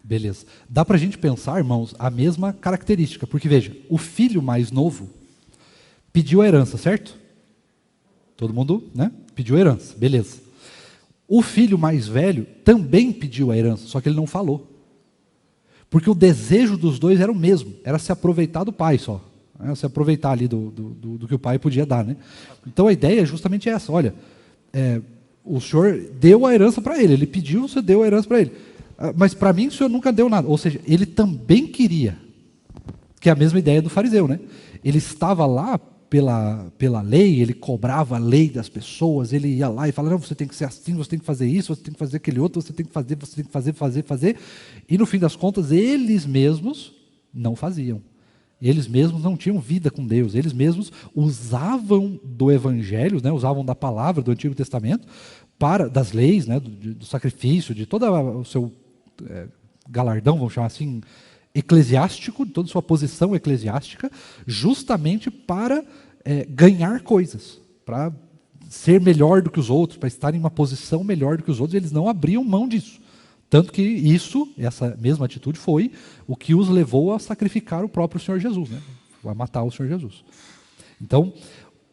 Beleza. Dá para a gente pensar, irmãos, a mesma característica. Porque, veja, o filho mais novo pediu a herança, certo? Todo mundo, né? Pediu a herança, beleza. O filho mais velho também pediu a herança, só que ele não falou. Porque o desejo dos dois era o mesmo, era se aproveitar do pai só. Né? Se aproveitar ali do que o pai podia dar, né? Então a ideia é justamente essa, olha, o senhor deu a herança para ele pediu, você deu a herança para ele. Mas para mim o senhor nunca deu nada. Ou seja, ele também queria, que é a mesma ideia do fariseu, né? Ele estava lá pela lei, ele cobrava a lei das pessoas, ele ia lá e falava, não, você tem que ser assim, você tem que fazer isso, você tem que fazer aquele outro, você tem que fazer. E no fim das contas, eles mesmos não faziam. Eles mesmos não tinham vida com Deus, eles mesmos usavam do Evangelho, né, usavam da palavra do Antigo Testamento, das leis, né, do sacrifício, de todo o seu galardão, vamos chamar assim, eclesiástico, de toda a sua posição eclesiástica, justamente para ganhar coisas, para ser melhor do que os outros, para estar em uma posição melhor do que os outros, eles não abriam mão disso. Tanto que essa mesma atitude foi o que os levou a sacrificar o próprio Senhor Jesus, né? A matar o Senhor Jesus. Então,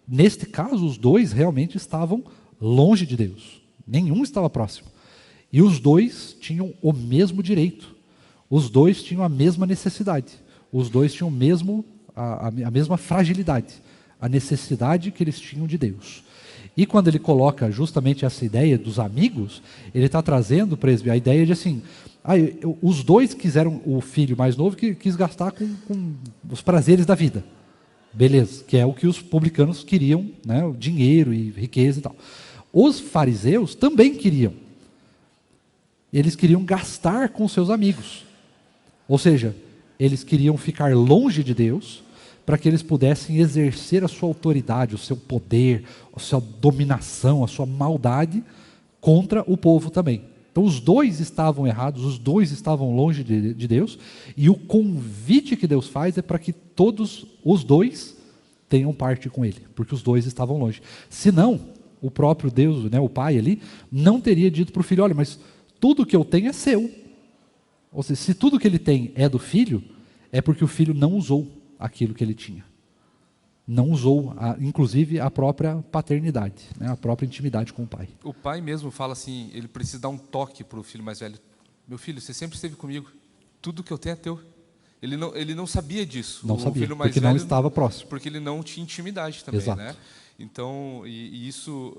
neste caso, os dois realmente estavam longe de Deus. Nenhum estava próximo. E os dois tinham o mesmo direito. Os dois tinham a mesma necessidade. Os dois tinham a mesma fragilidade. A necessidade que eles tinham de Deus. E quando ele coloca justamente essa ideia dos amigos, ele está trazendo, presbítero, a ideia de assim, os dois quiseram, o filho mais novo quis gastar com os prazeres da vida. Beleza, que é o que os publicanos queriam, né, o dinheiro e riqueza e tal. Os fariseus também queriam. Eles queriam gastar com seus amigos. Ou seja, eles queriam ficar longe de Deus para que eles pudessem exercer a sua autoridade, o seu poder, a sua dominação, a sua maldade contra o povo também. Então os dois estavam errados, os dois estavam longe de Deus, e o convite que Deus faz é para que todos os dois tenham parte com Ele, porque os dois estavam longe. Senão, o próprio Deus, né, o pai ali, não teria dito para o filho, olha, mas tudo que eu tenho é seu. Ou seja, se tudo que ele tem é do filho, é porque o filho não usou aquilo que ele tinha. Não usou, inclusive, a própria paternidade, né, a própria intimidade com o pai. O pai mesmo fala assim, ele precisa dar um toque para o filho mais velho. Meu filho, você sempre esteve comigo, tudo que eu tenho é teu. Ele não sabia disso. Não o sabia, filho mais porque velho, não estava próximo. Porque ele não tinha intimidade também, Exato. né? Então, e isso,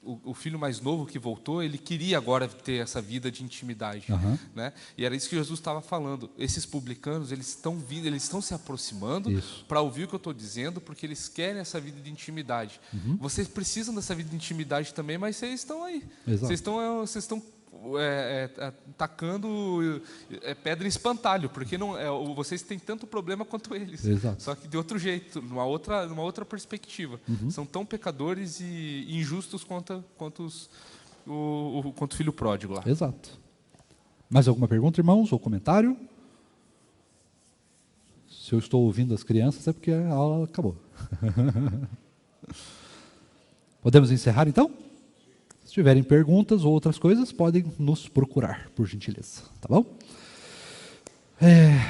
o filho mais novo que voltou, ele queria agora ter essa vida de intimidade, né? E era isso que Jesus estava falando. Esses publicanos, eles estão vindo, eles estão se aproximando para ouvir o que eu estou dizendo, porque eles querem essa vida de intimidade. Vocês precisam dessa vida de intimidade também, mas vocês estão aí. Exato. Vocês estão tacando pedra em espantalho, porque vocês têm tanto problema quanto eles. Exato. Só que de outro jeito, numa outra perspectiva. São tão pecadores e injustos quanto o filho pródigo lá. Exato. Mais alguma pergunta, irmãos, ou comentário? Se eu estou ouvindo as crianças, é porque a aula acabou. Podemos encerrar, então? Se tiverem perguntas ou outras coisas, podem nos procurar, por gentileza. Tá bom?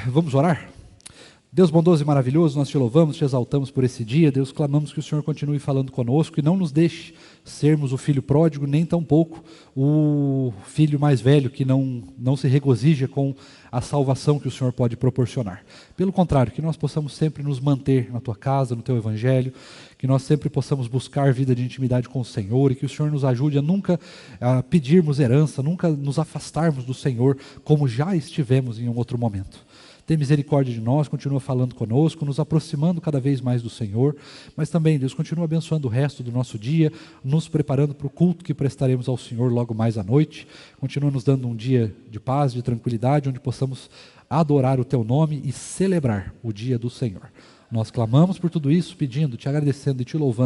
Vamos orar? Deus bondoso e maravilhoso, nós te louvamos, te exaltamos por esse dia. Deus, clamamos que o Senhor continue falando conosco e não nos deixe sermos o filho pródigo, nem tampouco o filho mais velho que não se regozija com a salvação que o Senhor pode proporcionar. Pelo contrário, que nós possamos sempre nos manter na tua casa, no teu evangelho, que nós sempre possamos buscar vida de intimidade com o Senhor e que o Senhor nos ajude a nunca pedirmos herança, nunca nos afastarmos do Senhor como já estivemos em um outro momento. Tem misericórdia de nós, continua falando conosco, nos aproximando cada vez mais do Senhor, mas também, Deus, continua abençoando o resto do nosso dia, nos preparando para o culto que prestaremos ao Senhor logo mais à noite. Continua nos dando um dia de paz, de tranquilidade, onde possamos adorar o Teu nome e celebrar o dia do Senhor. Nós clamamos por tudo isso, pedindo, te agradecendo e te louvando.